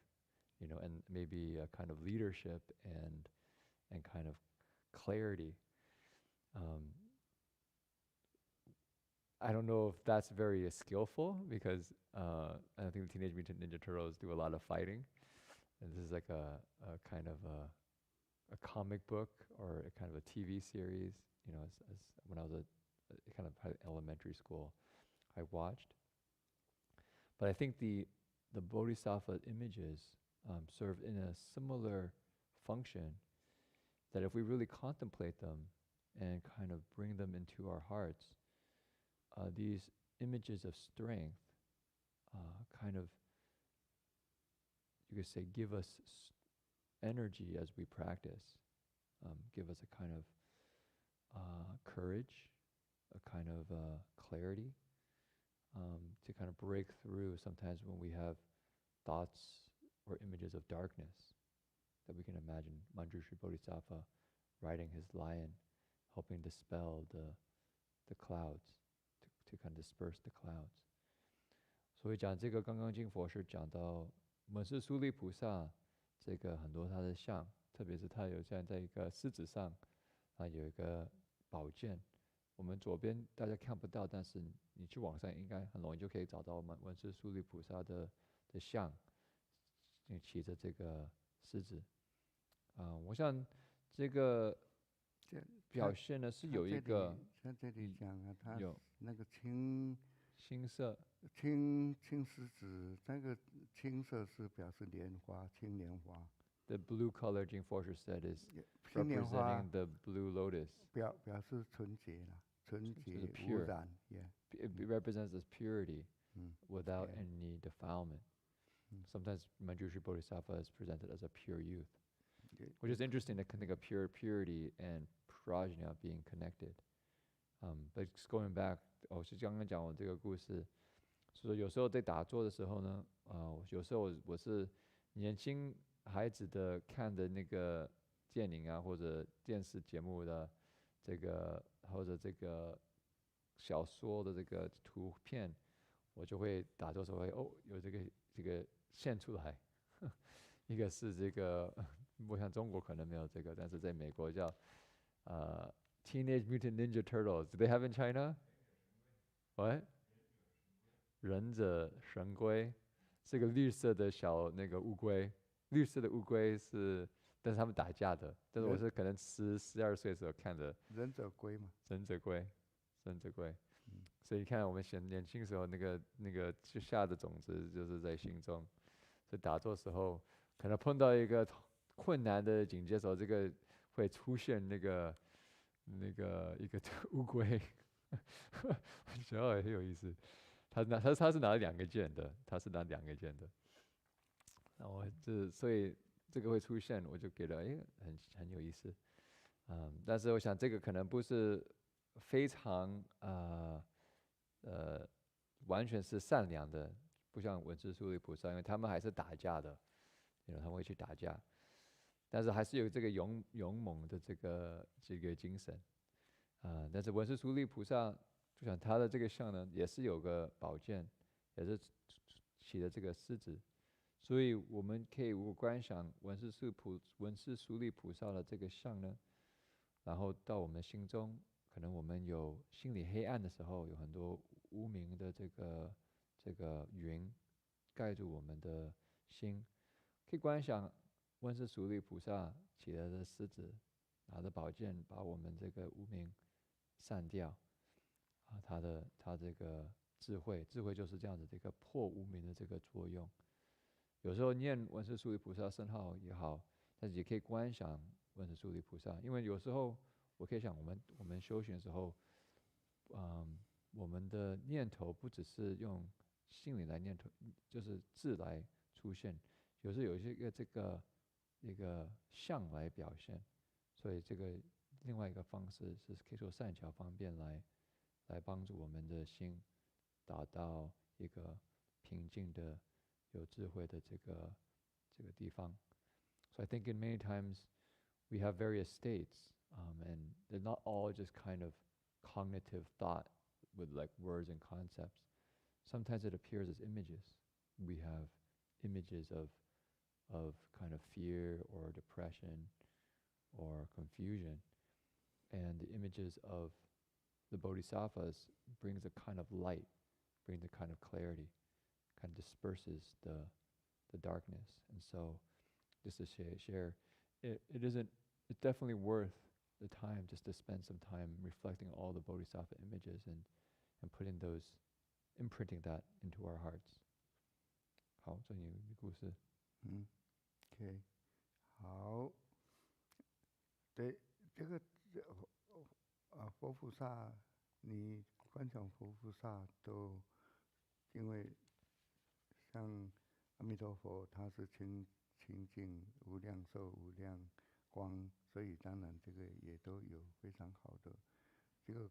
and maybe a kind of leadership and kind of clarity. I don't know if that's very skillful, because I think the Teenage Mutant Ninja Turtles do a lot of fighting, and this is like a kind of a comic book or a kind of a TV series. As when I was a kind of elementary school, I watched. But I think the Bodhisattva images serve in a similar function, that if we really contemplate them and kind of bring them into our hearts, these images of strength kind of, you could say, give us energy as we practice, give us a kind of courage, a kind of clarity, to kind of break through sometimes when we have thoughts or images of darkness, that we can imagine Manjushri Bodhisattva riding his lion, helping dispel the clouds, to kind of disperse the clouds. 所以讲这个刚刚经佛是讲到文殊疏利菩萨，这个很多他的像，特别是他有像在一个狮子上，有一个宝剑。我们左边大家看不到，但是你去网上应该很容易就可以找到我们文殊疏利菩萨的像，骑着这个狮子。我想这个表现呢是有一个，在这里讲啊，他有那个青色青狮子，那个青色是表示莲花，青莲花。The blue color, Jing Forsher said, is 青莲花 representing the blue lotus. 表示纯洁啦，纯洁 pure. 无染 It represents this purity 嗯 without yeah. any defilement. Sometimes Manjushri Bodhisattva is presented as a pure youth, which is interesting, that kind of purity and prajna being connected. But just going back, 是刚刚讲我这个故事，所以有时候在打坐的时候呢，有时候我是年轻孩子的看的那个电影啊，或者电视节目的这个，或者这个小说的这个图片，我就会打坐的时候会有这个现出来。一个是这个，我想中国可能没有这个，但是在美国叫Teenage Mutant Ninja Turtles. Do they have in China? What? 忍者神龟，是个绿色的小那个乌龟。绿色的乌龟是，但是他们打架的。但是我是可能12岁的时候看的。忍者龟嘛。忍者龟。所以你看，我们年轻时候那个就下的种子就是在心中。所以打坐的时候，可能碰到一个困难的境界的时候，这个会出现那个一个乌龟。我觉得很有意思。他是拿了2个剑的，然后所以这个会出现，我就觉得很有意思。但是我想这个可能不是非常完全是善良的，不像文殊疏利菩萨，因为他们还是打架的，他们会去打架，但是还是有这个勇猛的这个精神。但是文殊疏利菩萨，就像他的这个像呢，也是有个宝剑，也是骑的这个狮子。所以我们可以如果观想文殊疏利菩萨的这个像呢，然后到我们心中，可能我们有心里黑暗的时候，有很多无明的这个云盖住我们的心，可以观想文殊疏利菩萨骑着的狮子，拿着宝剑，把我们这个无明散掉。他这个智慧就是这样子的一个破无明的这个作用。有时候念文殊疏利菩萨圣号也好，但是也可以观想文殊疏利菩萨，因为有时候我可以想我们修行的时候，我们的念头不只是用心里来念头，就是字来出现，有时候有一个相来表现，所以这个另外一个方式是可以说善巧方便来帮助我们的心达到一个平静的、有智慧的这个地方。So I think in many times we have various states and they're not all just kind of cognitive thought with like words and concepts. Sometimes it appears as images. We have images of kind of fear or depression or confusion, and the images of the bodhisattvas brings a kind of light, brings a kind of clarity, kind of disperses the darkness. And so, just to share, it's definitely worth the time just to spend some time reflecting all the bodhisattva images and imprinting that into our hearts. 好，这里有一个故事。OK， 好，对，这个佛菩萨，你观想佛菩萨都因为像阿弥陀佛，他是清净无量寿无量光，所以当然这个也都有非常好的。这个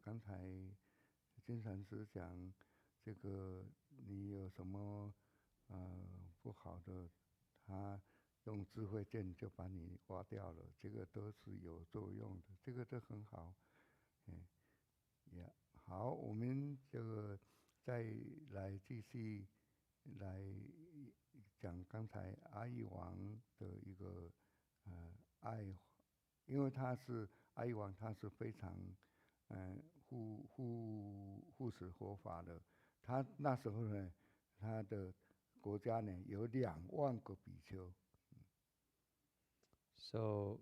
刚才金禅师讲，这个你有什么不好的，他用智慧剑就把你挖掉了，这个都是有作用的，这个都很好。好，我们这个再来继续来讲刚才阿育王的一个爱，因为他是阿育王，他是非常护持佛法的。他那时候呢，他的国家呢有2万个比丘。So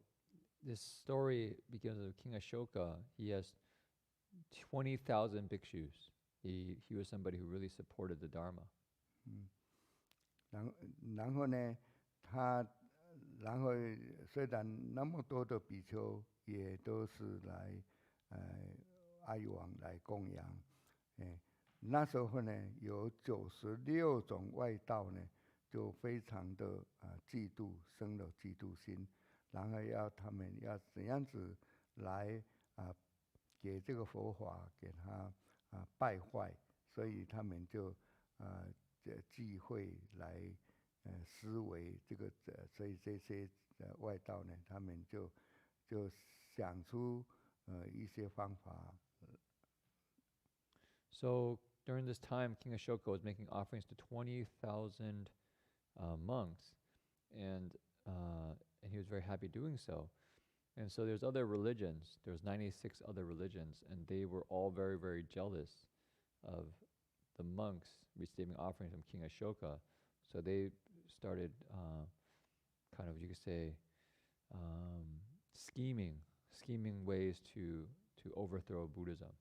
this story begins with King Ashoka. He has 20,000 bhikshus. He was somebody who really supported the Dharma. 然后呢，然后虽然那么多的比丘也都是来阿育王来供养，那时候呢有96种外道呢，就非常的嫉妒，生了嫉妒心，然后他们要怎样子来给这个佛法给他败坏，所以他们就忌讳来思维这个所以这些外道呢，他们就想出一些方法。So during this time, King Ashoka was making offerings to 20,000 monks, and he was very happy doing so. And so there's other religions. There's 96 other religions, and they were all very, very jealous of the monks receiving offerings from King Ashoka. So they started kind of, you could say, scheming ways to overthrow Buddhism.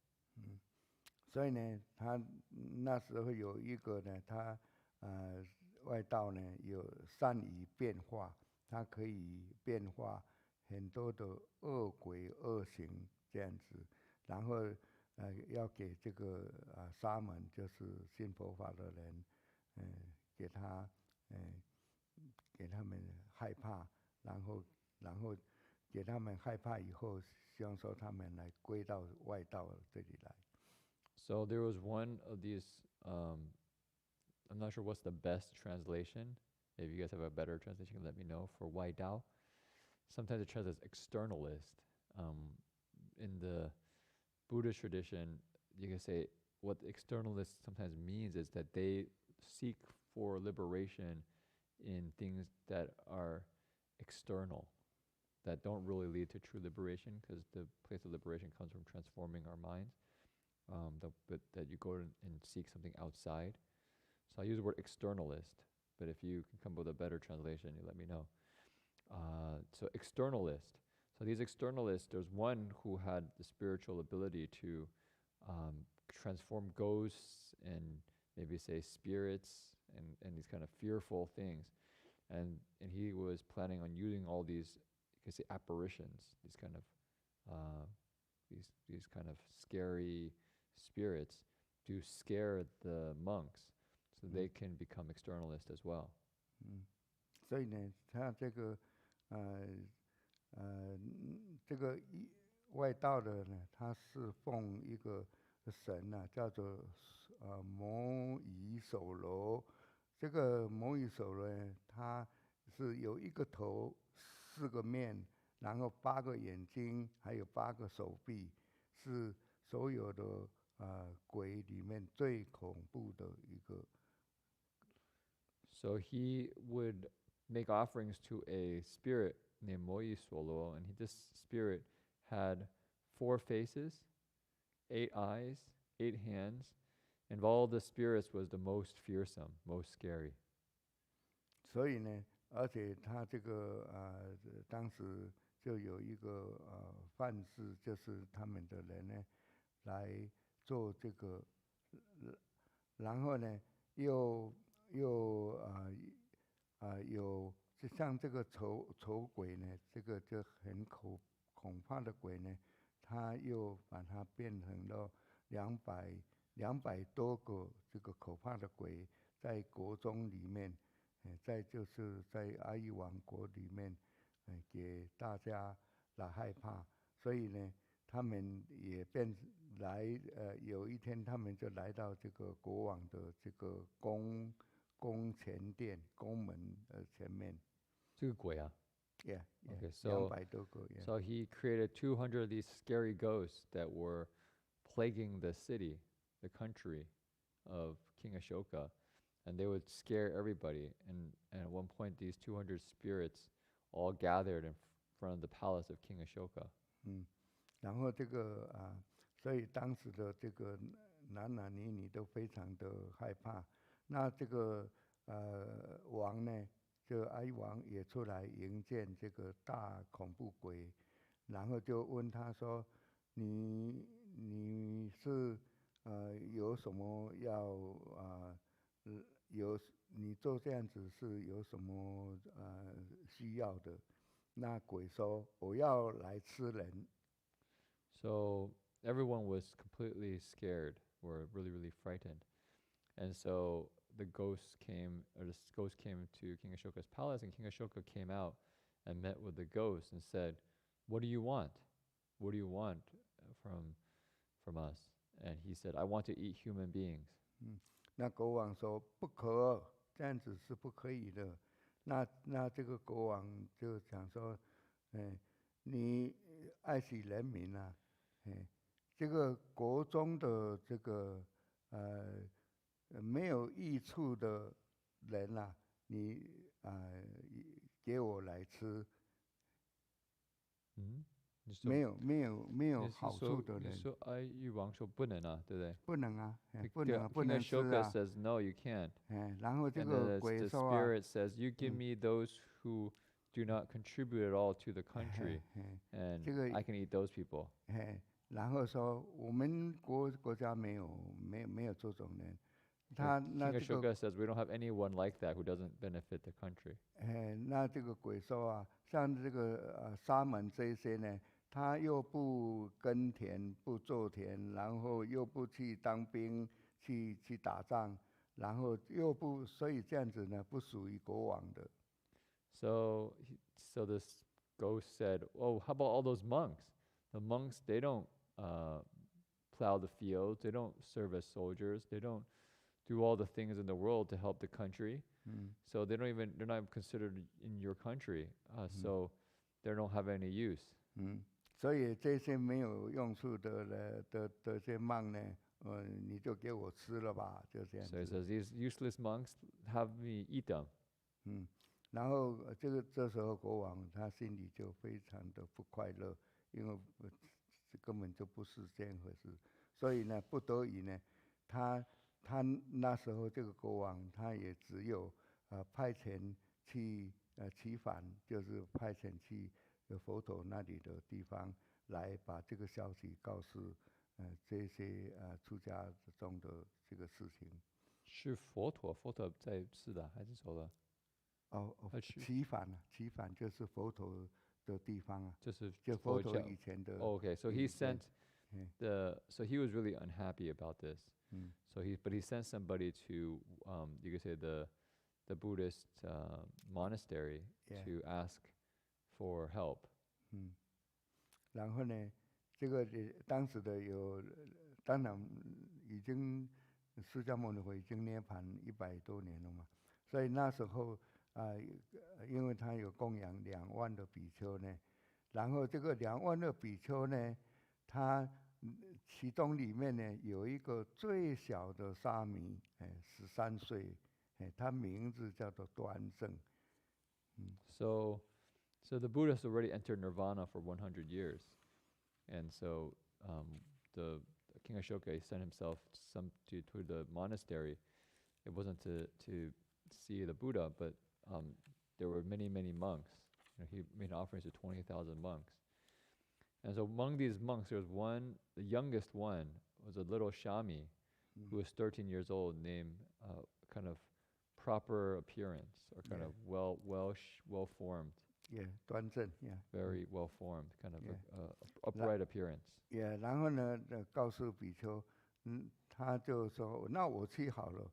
所以呢，他那时候有一个呢，他外道呢有善于变化，他可以变化很多的恶鬼恶行这样子，然后要给这个沙门，就是信佛法的人，给他们害怕，然后给他们害怕以后，希望说他们来归到外道这里来。So there was one of these, I'm not sure what's the best translation. If you guys have a better translation, let me know, for Wai Dao. Sometimes it translates externalist. In the Buddhist tradition, you can say what externalist sometimes means is that they seek for liberation in things that are external, that don't really lead to true liberation, because the place of liberation comes from transforming our minds. But that you go and seek something outside. So I use the word externalist, but if you can come up with a better translation, you let me know. So externalist. So these externalists, there's one who had the spiritual ability to transform ghosts and maybe say spirits and these kind of fearful things. And he was planning on using all these, you can say, apparitions, these kind of these kind of scary spirits to scare the monks so they can become externalists as well. 所以呢，他这个外道的呢，他是奉一个神啊，叫做摩夷首罗。这个摩夷首罗呢，它是有一个头，4个面，然后8个眼睛，还有8个手臂，是所有的鬼里面最恐怖的一个。So he would make offerings to a spirit named Moyisuolo, and this spirit had 4 faces, 8 eyes, 8 hands, and of all the spirits was the most fearsome, most scary. 所以呢，而且他这个当时就有一个范式，就是他们的人呢来做这个，然后呢又有就像这个丑鬼呢，这个就很恐怕的鬼呢，他又把它变成了200多个这个可怕的鬼，在国中里面，再就是在阿育王国里面，给大家来害怕，所以呢，他们也有一天他们就来到这个国王的这个宫前殿宫门前面。这个鬼啊。Yeah. Okay, so 200多个。Yeah. So he created 200 of these scary ghosts that were plaguing the city, the country of King Ashoka, and they would scare everybody. And at one point, these 200 spirits all gathered in front of the palace of King Ashoka. 然后这个所以当时的这个男女都非常的害怕。那这个王呢，这个阿育王也出来迎见这个大恐怖鬼，然后就问他说：“你是有什么要你做这样子是有什么需要的？”那鬼说：“我要来吃人。” So everyone was completely scared, were really, really frightened. And so the ghosts came to King Ashoka's palace, and King Ashoka came out and met with the ghosts and said, "What do you want? What do you want from us?" And he said, "I want to eat human beings." 那国王说：“不可，这样子是不可以的。”那这个国王就想说：“你爱惜人民啊，这个国中的这个没有益处的人啊，你给我来吃。”没有好处的人。你说阿育王说不能啊，对不对？不能啊，不King 能吃 Ashoka 啊。says no, you can't. 然后这 And 个 then 鬼 the 说啊， spirit says, "You give me those who do not contribute at all to the country, and 这个 I can eat those people." 然后说我们国家没有这种人。King Ashoka says, "We don't have anyone like that who doesn't benefit the country." 那这个鬼说啊，像这个沙门这些呢，他又不耕田不做田，然后又不去当兵去打仗，然后所以这样子呢不属于国王的。So this ghost said, "Oh, how about all those monks? The monks, they don't plow the fields. They don't serve as soldiers. They don't do all the things in the world to help the country. So they're not considered in your country. So they don't have any use." 所以这些没有用处的这些monk呢，你就给我吃了吧，就这样子。So he says, "These useless monks, have me eat them." 然后这时候国王他心里就非常的不快乐，因为这根本就不是这样回事，所以呢，不得已呢，他那时候这个国王他也只有派遣去祈返，就是派遣去佛陀那里的地方来把这个消息告诉这些出家中的这个事情。是佛陀在世的还是走了？祈返就是佛陀的地方啊，就佛陀以前的。Okay, so he sent so he was really unhappy about this. But he sent somebody to you could say the Buddhist monastery to ask for help. 然后呢，这个当时的当然已经释迦牟尼佛已经涅槃100多年了嘛，所以那时候因为他有供养2万的比丘呢，然后这个2万的比丘呢，他其中里面呢有一个最小的沙弥，13岁，他名字叫做端正。So the Buddha's already entered nirvana for 100 years, and so the King Ashoka sent himself to the monastery. It wasn't to see the Buddha, but there were many monks. He made offerings to 20,000 monks. And so among these monks, there was one, the youngest one was a little Shami, who was 13 years old, named kind of proper appearance, or kind of well formed. Yeah, 端正 yeah. Very well formed, kind of upright appearance. Yeah, 然后呢，告诉比丘，他就说，那我去好了，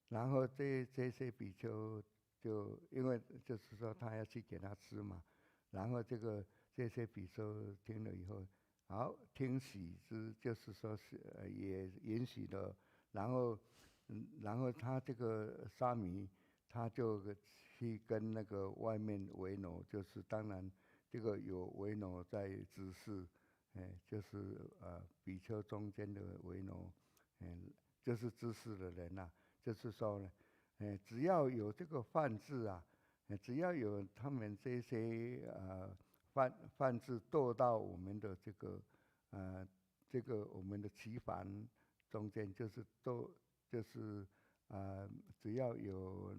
然后这些比丘就因为就是说他要去给他吃嘛，然后这些比丘听了以后，好听喜之，就是说是也允许了，然后他这个沙弥他就去跟那个外面维罗，就是当然这个有维罗在指示，就是比丘中间的维罗，就是知识的人呐，就是说呢，只要有这个梵字啊，只要有他们这些梵字堕到我们的这个我们的祈梵中间，就是只要有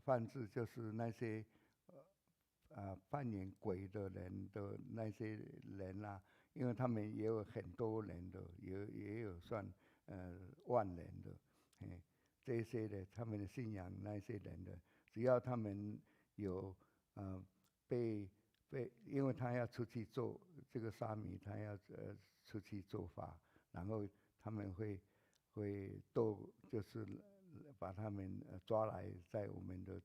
梵字，就是那些扮演鬼的人的那些人啊，因为他们也有很多人的，也有算万人的，这些的他们的信仰那些人的，只要他们有因为他要出去做这个沙弥，他要出去做法，然后他们会就是把他们抓来，在我们的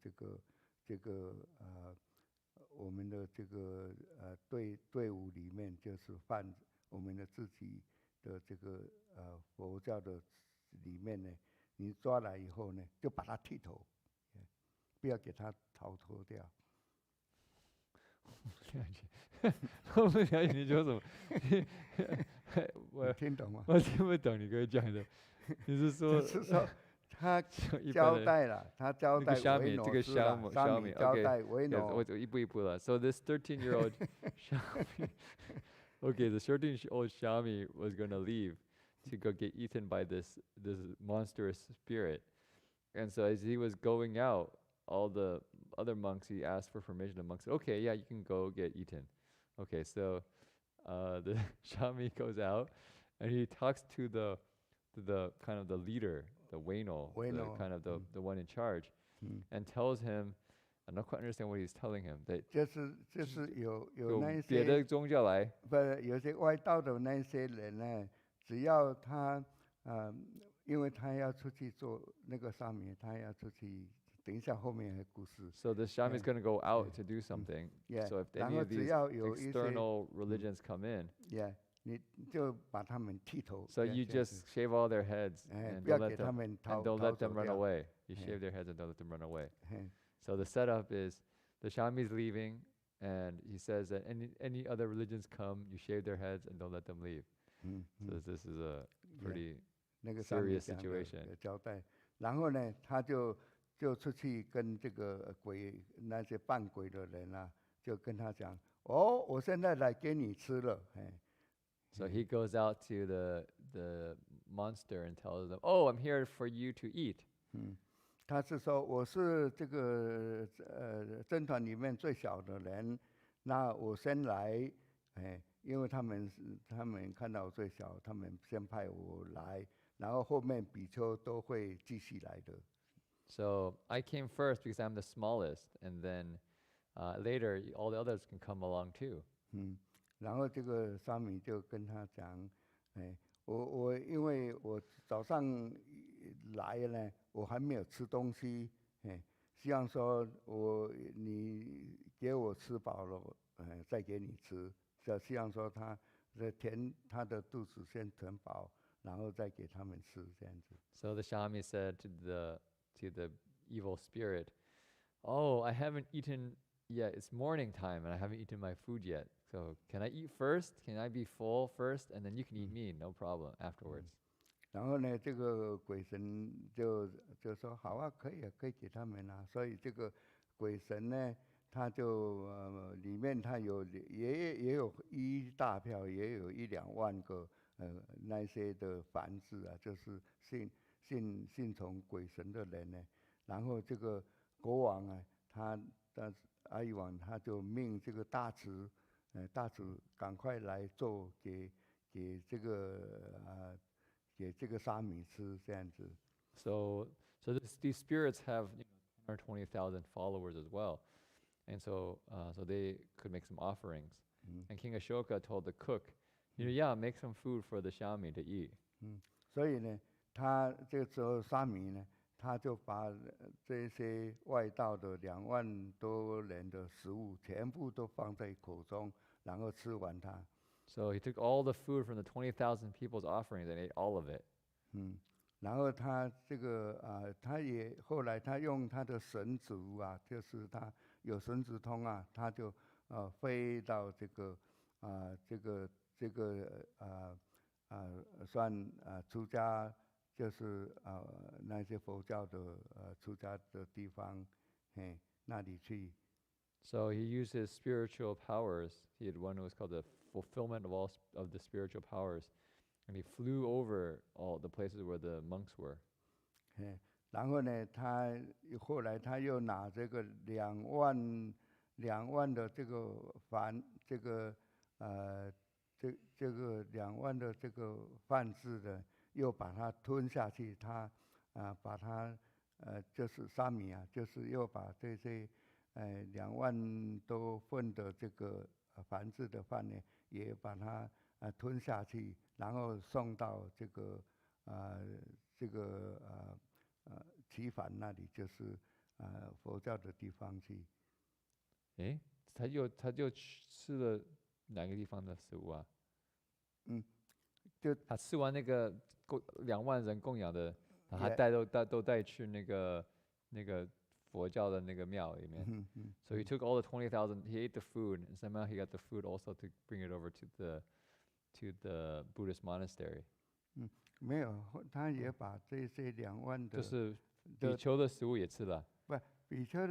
我们的这个队伍里面，就是我们的自己的这个佛教的里面呢，你抓来以后呢，就把他剃头，不要给他逃脱掉。我不了解你说什么，我听懂吗？我听不懂你刚才讲的，你是说？就是说他交代了，他交代维诺斯了，沙弥交代维诺。我一步一步了。So this 13-year-old Shami, okay, the 13-year-old Shami was going to leave to go get eaten by this monstrous spirit, and so as he was going out, all the other monks, he asked for permission. The monks said, okay, yeah, you can go get eaten. Okay, so the Shami goes out and he talks to the kind of the leader, the Weno, kind of the one in charge, and tells him, I don't quite understand what he's telling him. That 就是有那些别的宗教来，不是有些外道的那些人呢，只要他因为他要出去做那个沙弥，他要出去。等一下后面还有故事。So the Shami is going to go out to do something. So if any of these external religions come in, 你就把他们剃头。So you just shave all their heads and don't let them run away. You shave their heads and don't let them run away. So the setup is the Shami is leaving, and he says that any other religions come, you shave their heads and don't let them leave. So this is a pretty serious situation. 交代，然后呢，他就出去跟这个那些扮鬼的人啊，就跟他讲，哦，我现在来给你吃了，So he goes out to the monster and tells them, "Oh, I'm here for you to eat." 他是说我是这个僧团里面最小的人，那我先来，因为他们看到我最小，他们先派我来，然后后面比丘都会继续来的。So I came first because I'm the smallest, and then later all the others can come along too. 然后这个沙弥就跟他讲，我因为我早上来呢，我还没有吃东西，希望说你给我吃饱了，再给你吃，就希望说他的肚子先填饱，然后再给他们吃这样子。So the Shami said to the evil spirit, "Oh, I haven't eaten yeah, it's morning time and I haven't eaten my food yet. So can I eat first? Can I be full first? And then you can eat me, no problem, afterwards. 然后呢，这个鬼神就说好啊，可以啊，可以给他们啊。所以这个鬼神呢，他就里面他也有一大票，也有1-2万个那些的凡字啊，就是信从鬼神的人呢。然后这个国王啊，阿育王他就命这个大慈赶快来做给这个给这个沙弥吃这样子。So these spirits have 120,000 followers as well, and so they could make some offerings. And King Ashoka told the cook, yeah, make some food for the Shami to eat. 所以呢，他这个时候沙弥呢，他就把这些外道的2万多人的食物全部都放在口中，然后吃完它。So he took all the food from the 20,000 people's offerings and ate all of it. 然后他这个他也后来他用他的神足啊，就是他有神足通啊，他就飞到这个算出家，就是那些佛教的出家的地方，那里去。So he used his spiritual powers. He had one that was called the fulfillment of all of the spiritual powers, and he flew over all the places where the monks were. 然后呢，他后来他又拿这个2万的这个2万的这个饭字的，又把它吞下去。他把它就是沙弥啊，就是又把这些2万多份的这个凡字的饭呢，也把它吞下去，然后送到这个齐梵那里，就是佛教的地方去。他就吃了哪个地方的食物啊？就他吃完那个2万人供养的，他都带去那个佛教的那个庙里面。So he took all the 20,000. He ate the food, and somehow he got the food also to bring it over to the Buddhist monastery. 没有，他也把这些2万的，就是比丘的食物也吃了。不，比丘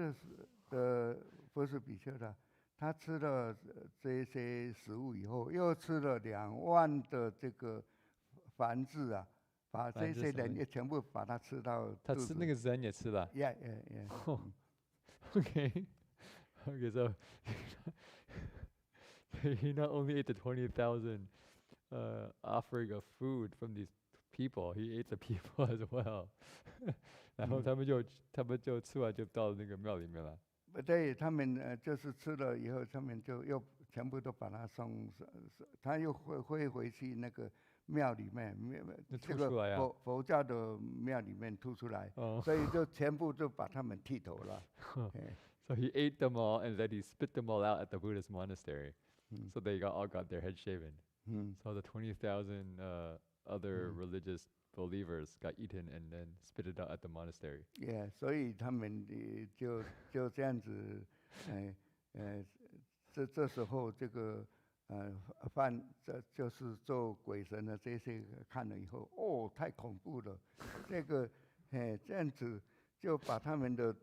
的不是比丘的，他吃了这些食物以后，又吃了2万的这个凡字啊，把这些人也全部把它吃到。他吃那个人也吃了。Yeah. Okay. So he not only ate the 20,000 offering of food from these people, he ate the people as well. 然后他们就吃完就到那个庙里面了。对，他们就是吃了以后，他们就又全部都把它他又会回去那个庙里面，这个佛教的庙里面吐出来，所以就全部就把他们剃头了。So he ate them all, and then he spit them all out at the Buddhist monastery. So they all got their head shaven. So the 20,000 other religious believers got eaten and then spit it out at the monastery. Yeah, 所以他们就这样子，这时候这个这就是做鬼神的这些看了以后，太恐怖了，这个这样子就把他们的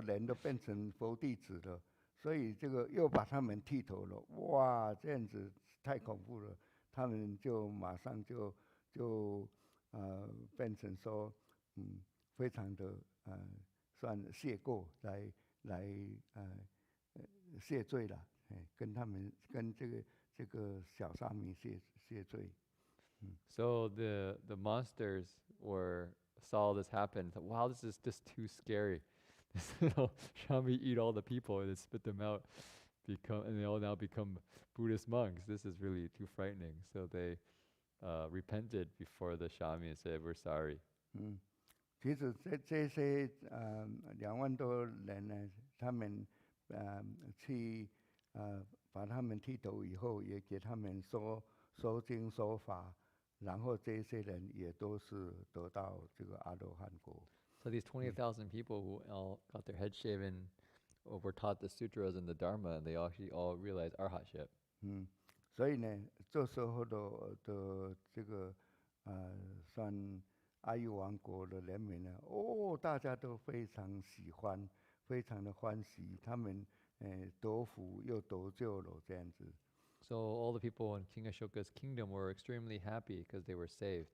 人都变成佛弟子了，所以这个又把他们剃头了，哇，这样子太恐怖了，他们就马上就变成说，非常的算谢过来谢罪了，跟这个小沙弥谢罪。So the monsters saw this happen and thought, wow, this is just too scary. This little Shami eat all the people and then spit them out, and they all now become Buddhist monks. This is really too frightening. So they repented before the Shami and said, we're sorry. 其实这些2万多人呢，他们去把他们剃头以后，也给他们说经说法，然后这些人也都是得到这个阿罗汉果。So these 20,000 people who all got their head shaven were taught the sutras and the Dharma, and they actually all realized arhatship. 所以呢，这时候的这个算阿育王国的人民呢，大家都非常喜欢，非常的欢喜，他们得福又得救了这样子。So all the people in King Ashoka's kingdom were extremely happy because they were saved.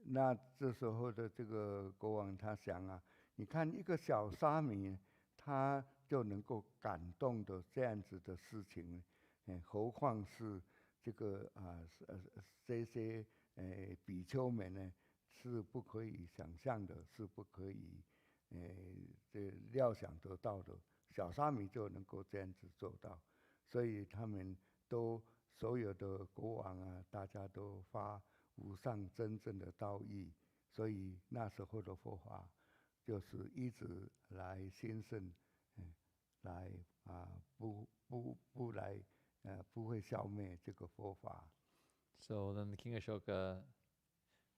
那这时候的这个国王他想啊，你看一个小沙弥，他就能够感动的这样子的事情，何况是这个这些比丘们呢，是不可以想象的，是不可以这料想得到的。小沙弥就能够这样子做到，所以他们都所有的国王啊，大家都发无上真正的道义，所以那时候的佛法就是一直来兴盛，来不会消灭这个佛法。So then the King Ashoka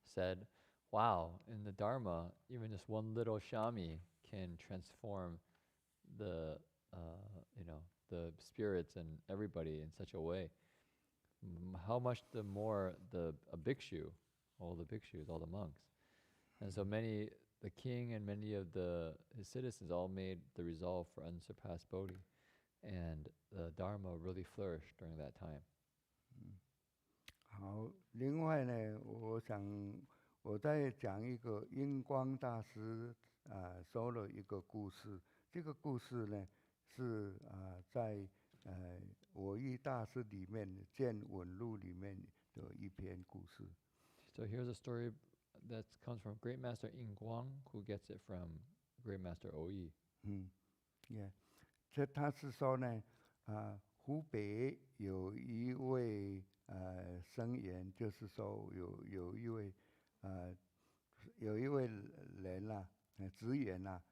said, wow, in the Dharma, even just one little shami can transform the the spirits and everybody in such a way. How much the more a bhikshu, all the bhikshus, all the monks. And so the king and many of his citizens all made the resolve for unsurpassed Bodhi. And the Dharma really flourished during that time. 好，另外呢，我想我再讲一个印光大师说了一个故事。这个故事呢是在我译大师里面《见闻录》里面的一篇故事。So here's a story that comes from Great Master Yin Guang, who gets it from Great Master Yi. 他是说呢，湖北有一位僧人，就是说有一位人啦，职员啦，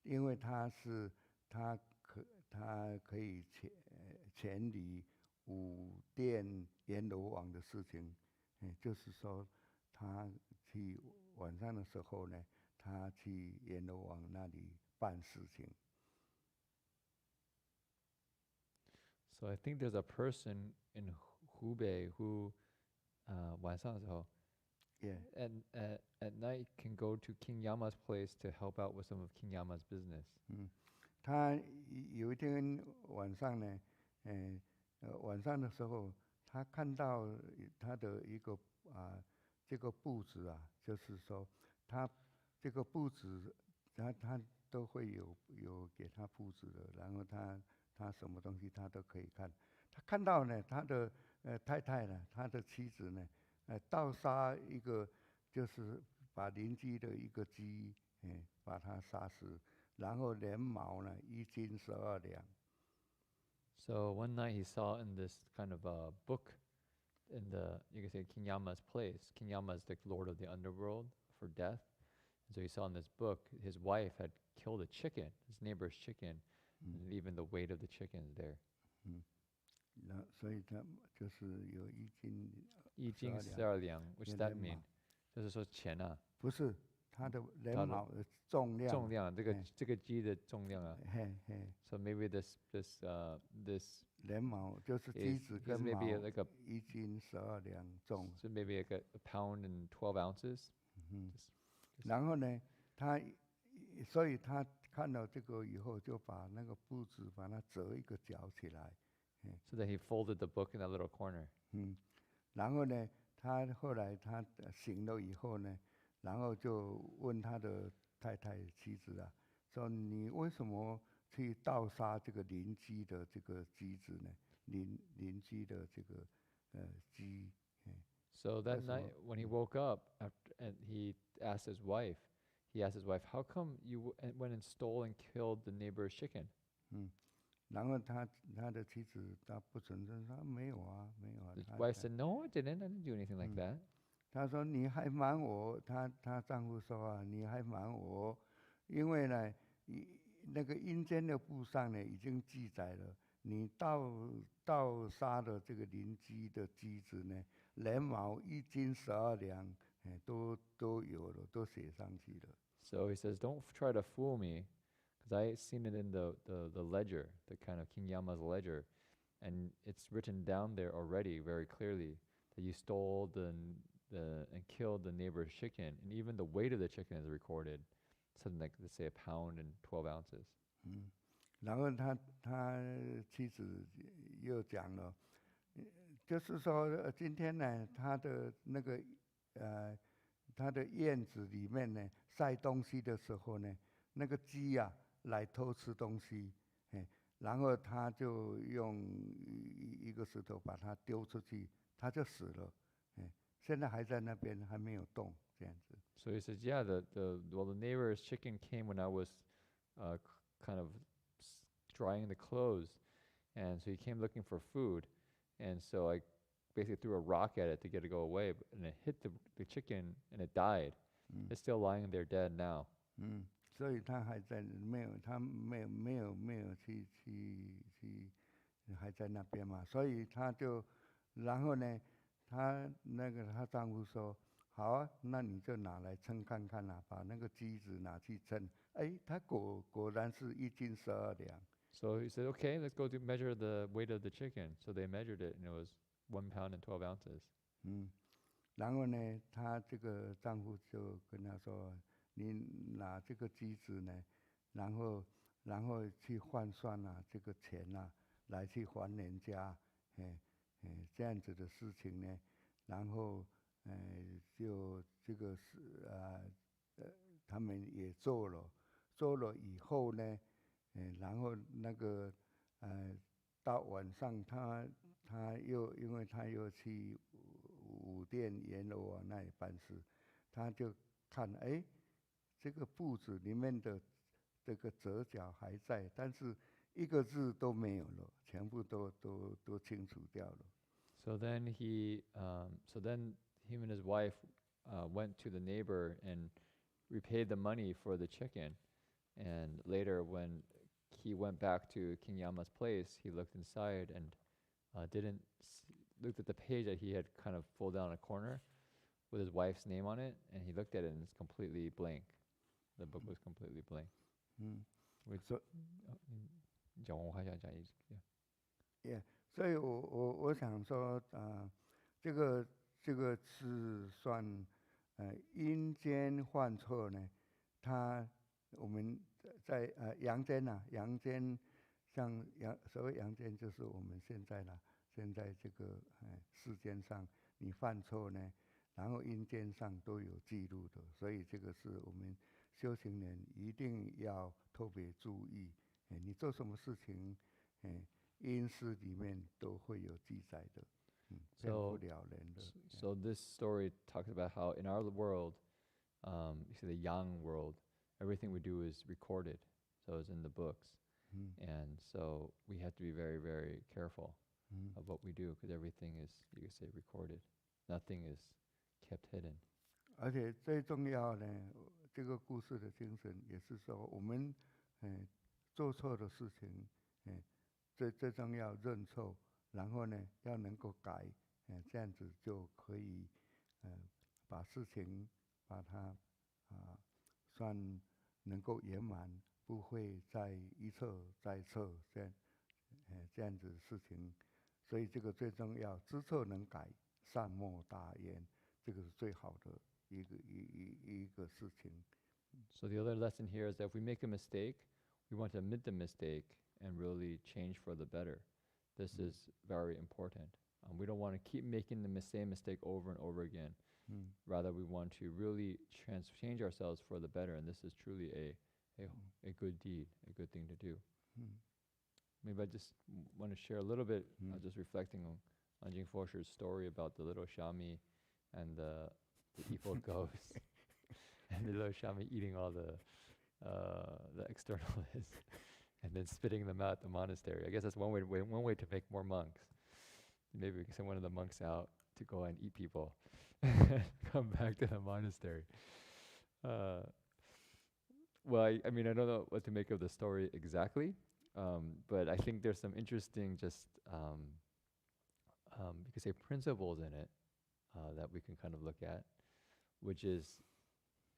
因为他可以潜理五殿阎罗王的事情，就是说他去晚上的时候呢，他去阎罗王那里办事情。So I think there's a person in Hubei who, 晚上的时候, at night can go to King Yama's place to help out with some of King Yama's business. 他有一天晚上呢，晚上的时候，他看到他的一个这个布置啊，就是说他这个布置，他都会有给他布置的，然后他什么东西他都可以看。他看到呢，他的太太呢，他的妻子呢，盗杀一个，就是把邻居的一个鸡，把它杀死，然后连毛呢1斤12两。So one night he saw in this kind of a book, you could say King Yama's place. King Yama is the lord of the underworld for death. And so he saw in this book his wife had killed a chicken, his neighbor's chicken, and even the weight of the chicken is there. 所以他就是有1斤12两 which does that mean? 就是说钱啊？不是，它的人毛的重量。重量，这个鸡的重量啊。So maybe this 人毛就是鸡子跟毛，1斤12两重。So maybe like a pound and 12 ounces. 然后呢，所以他看到这个以后，就把那个布子把它折一个角起来。So that he folded the book in that little corner. 然后呢，后来他醒了以后呢，然后就问他的太太妻子啊，说你为什么去盗杀这个邻居的这个鸡子呢？邻居的这个鸡。So that night when he woke up and he asked his wife, how come you went and stole and killed the neighbor's chicken? 然后他的妻子她不承认，说没有啊，没有啊。The wife said, "No, I didn't do anything like that." 她说你还瞒我，她丈夫说啊，你还瞒我，因为呢，那个阴间的簿上呢已经记载了，你盗杀的这个邻居的鸡子呢，人毛1斤12两，都有了，都写上去了。So he says, "Don't try to fool me." because I seen it in the ledger, the kind of King Yama's ledger, and it's written down there already very clearly that you stole and killed the neighbor's chicken, and even the weight of the chicken is recorded, something like, let's say, 1 pound and 12 ounces. 然后他妻子又讲了，就是说今天呢，他的那个他的院子里面呢晒东西的时候呢，那个鸡啊来偷吃东西，然后他就用一个石头把它丢出去，他就死了，现在还在那边还没有动这样子。So he says, yeah, the neighbor's chicken came when I was kind of drying the clothes, and so he came looking for food, and so I basically threw a rock at it to get it to go away, and it hit the chicken and it died. It's still lying there dead now. 所以他还在他没有去还在那边嘛，所以他就，然后呢，她丈夫说，好啊，那你就拿来称看看啊，把那个鸡子拿去称，他果然是1斤12两。So he said, okay, let's go to measure the weight of the chicken. So they measured it, and it was 1 pound and 12 ounces. 然后呢，她这个丈夫就跟她说，你拿这个鸡子呢，然后去换算啊，这个钱啊，来去还人家，这样子的事情呢，然后就这个是他们也做了以后呢，然后那个到晚上他因为他又去武殿阎罗王那里办事，他就看这个簿子里面的这个折角还在，但是一个字都没有了，全部都清除掉了。So then him and his wife went to the neighbor and repaid the money for the chicken. And later, when he went back to King Yama's place, he looked inside and looked at the page that he had kind of pulled down a corner with his wife's name on it, and he looked at it and it's completely blank. The book was completely blank. So, 所以我想说这个是算阴间犯错呢，我们在阳间啊，阳间像所谓阳间就是我们现在这个世间上你犯错呢，然后阴间上都有记录的，所以这个是我们修行人一定要特别注意。你做什么事情，阴司里面都会有记载的，骗不了人的。So this story talks about how in our world, the yang world, everything we do is recorded, so it's in the books, and so we have to be very, very careful of what we do, because everything is, you could say, recorded. Nothing is kept hidden. 而且最重要呢，这个故事的精神也是说，我们做错的事情，最重要认错，然后呢要能够改，这样子就可以把事情把它算能够圆满，不会再一错再错，这样子的事情。所以这个最重要，知错能改，善莫大焉，这个是最好的一个事情。So the other lesson here is that if we make a mistake, we want to admit the mistake and really change for the better. This is very important. We don't want to keep making the same mistake over and over again. Rather, we want to really change ourselves for the better, and this is truly a good deed, a good thing to do. Maybe I just want to share a little bit, just reflecting on Jing Fosher's story about the little Shami and the evil ghost, and the little Shami eating all the externalists and then spitting them out the monastery. I guess that's one way to make more monks. Maybe we can send one of the monks out to go and eat people, come back to the monastery. Well, I mean, I don't know what to make of the story exactly, but I think there's some interesting, just you could say, principles in it that we can kind of look at, which is,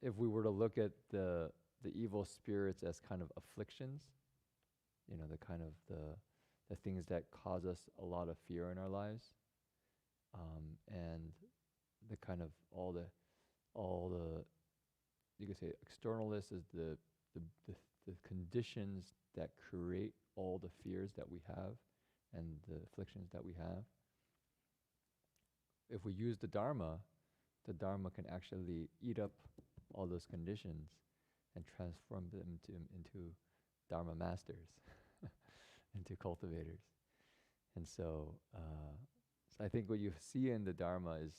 if we were to look at the the evil spirits as kind of afflictions, the kind of the things that cause us a lot of fear in our lives, and the kind of all the you could say externalists is the conditions that create all the fears that we have and the afflictions that we have. If we use the Dharma can actually eat up all those conditions and transform them into Dharma masters, into cultivators. And so I think what you see in the Dharma is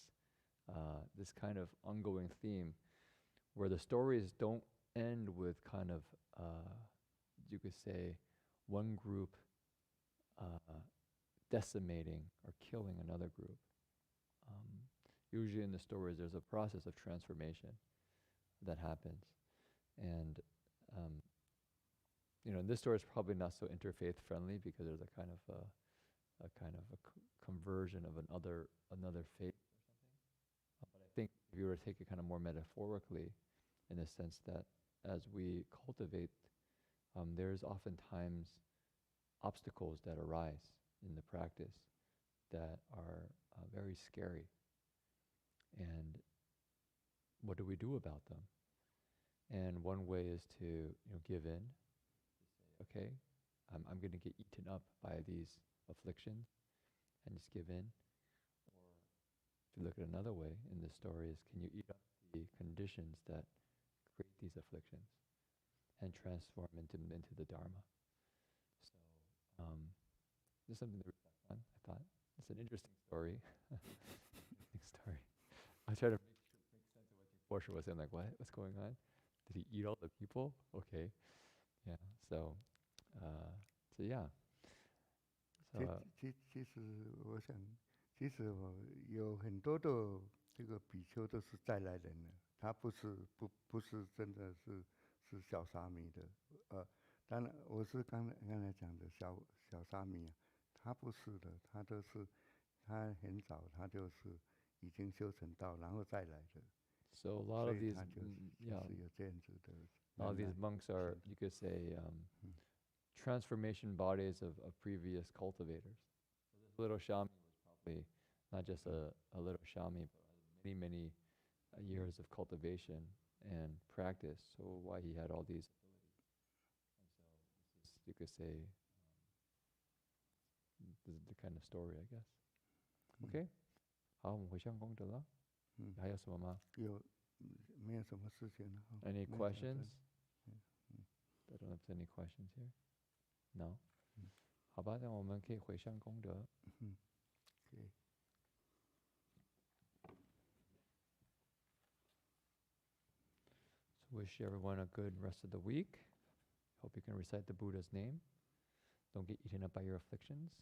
this kind of ongoing theme where the stories don't end with kind of, you could say, one group decimating or killing another group. Usually in the stories, there's a process of transformation that happens. And, this story is probably not so interfaith friendly because there's a kind of conversion of another faith or something. But I think if you were to take it kind of more metaphorically, in the sense that as we cultivate, there's oftentimes obstacles that arise in the practice that are very scary. And what do we do about them? And one way is to give in, to say, okay, I'm going to get eaten up by these afflictions, and just give in. Or if you look at another way in this story is, can you eat up the conditions that create these afflictions and transform into the Dharma? So this is something to reflect on. I thought it's an interesting story. Interesting story. I try to make sense of what the portion was saying. Like, what's going on? Did he eat all the people? Okay, yeah. So yeah. So, 其实我想，其实有很多的这个比丘都是再来人了，他不是真的是小沙弥的，当然我是刚才讲的小沙弥啊，他不是的，他他很早他就是已经修成道，然后再来的。So a lot of these, yeah, 有这样子的。A lot of these monks are, you could say, transformation bodies of previous cultivators. So this little Shami was probably not just a little Shami, but many years of cultivation and practice. So why he had all these abilities. And so this is, you could say, this is the kind of story, I guess. Okay? 好，我们回向功德了。还有什么吗？没有什么事情了。Any questions? I don't know if there's any questions here. No? 好吧，那我们可以回向功德。Okay. So wish everyone a good rest of the week. Hope you can recite the Buddha's name. Don't get eaten up by your afflictions.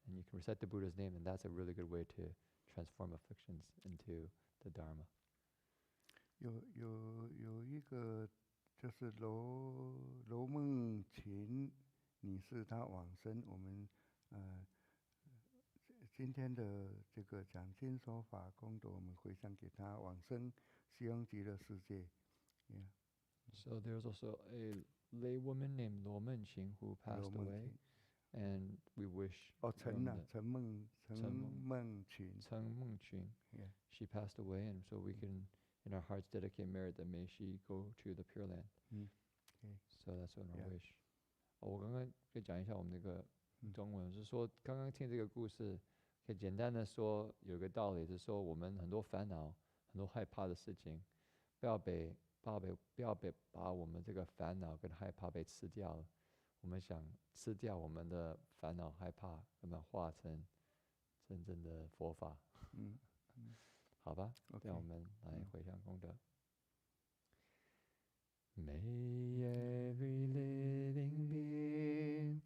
And you can recite the Buddha's name, and that's a really good way to transform afflictions into the Dharma. 有一个就是罗梦琴女士，她往生，我们今天的这个讲经说法功德，我们回向给她往生西方极乐世界。Yeah. So there's also a lay woman named Luo Menqing who passed away, and we wish. Chen Mengqing. Yeah. She passed away, and so we can, in our hearts, dedicate merit that may she go to the Pure Land. Okay. So that's what I wish. 我刚刚可以讲一下我们那个中文，是说刚刚听这个故事，可以简单的说，有一个道理是说，我们很多烦恼、很多害怕的事情，不要把我们这个烦恼跟害怕被吃掉了。我们想吃掉我们的烦恼、害怕，把它化成真正的佛法。好吧，让我们来回向功德。May every living being,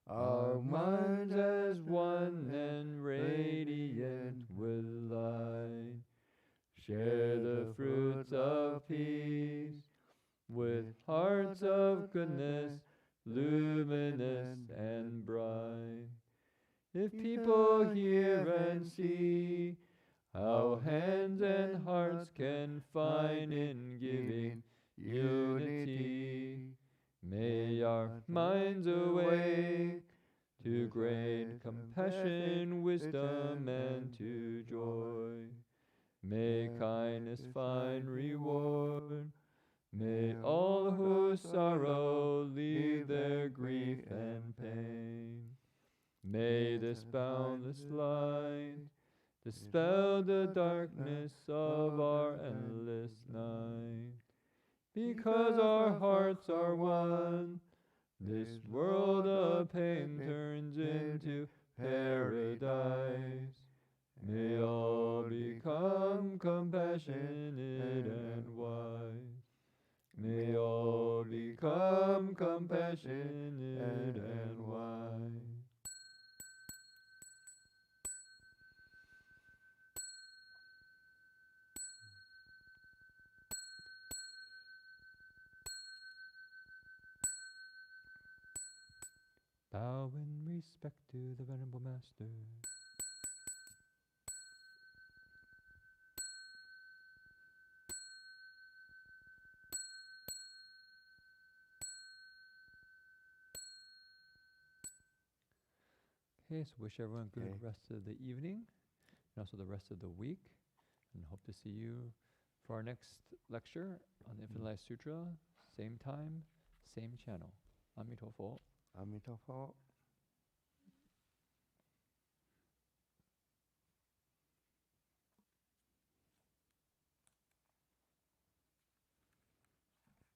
our minds as one and radiant with light, share the fruits of peace with hearts of goodness, luminous and bright. If people hear and see how hands and hearts can find in giving unity. May our minds awake to great compassion, wisdom, and to joy. May kindness find reward. May all who sorrow leave their grief and pain. May this boundless light dispel the darkness of our endless night. Because our hearts are one, this world of pain turns into paradise. May all become compassionate and wise. May all become compassionate and wise. Bow in respect to the Venerable Master. Okay, so wish everyone a good rest of the evening and also the rest of the week, and hope to see you for our next lecture on the Infinite Life Sutra, same time, same channel. Amitofo. Amitabha.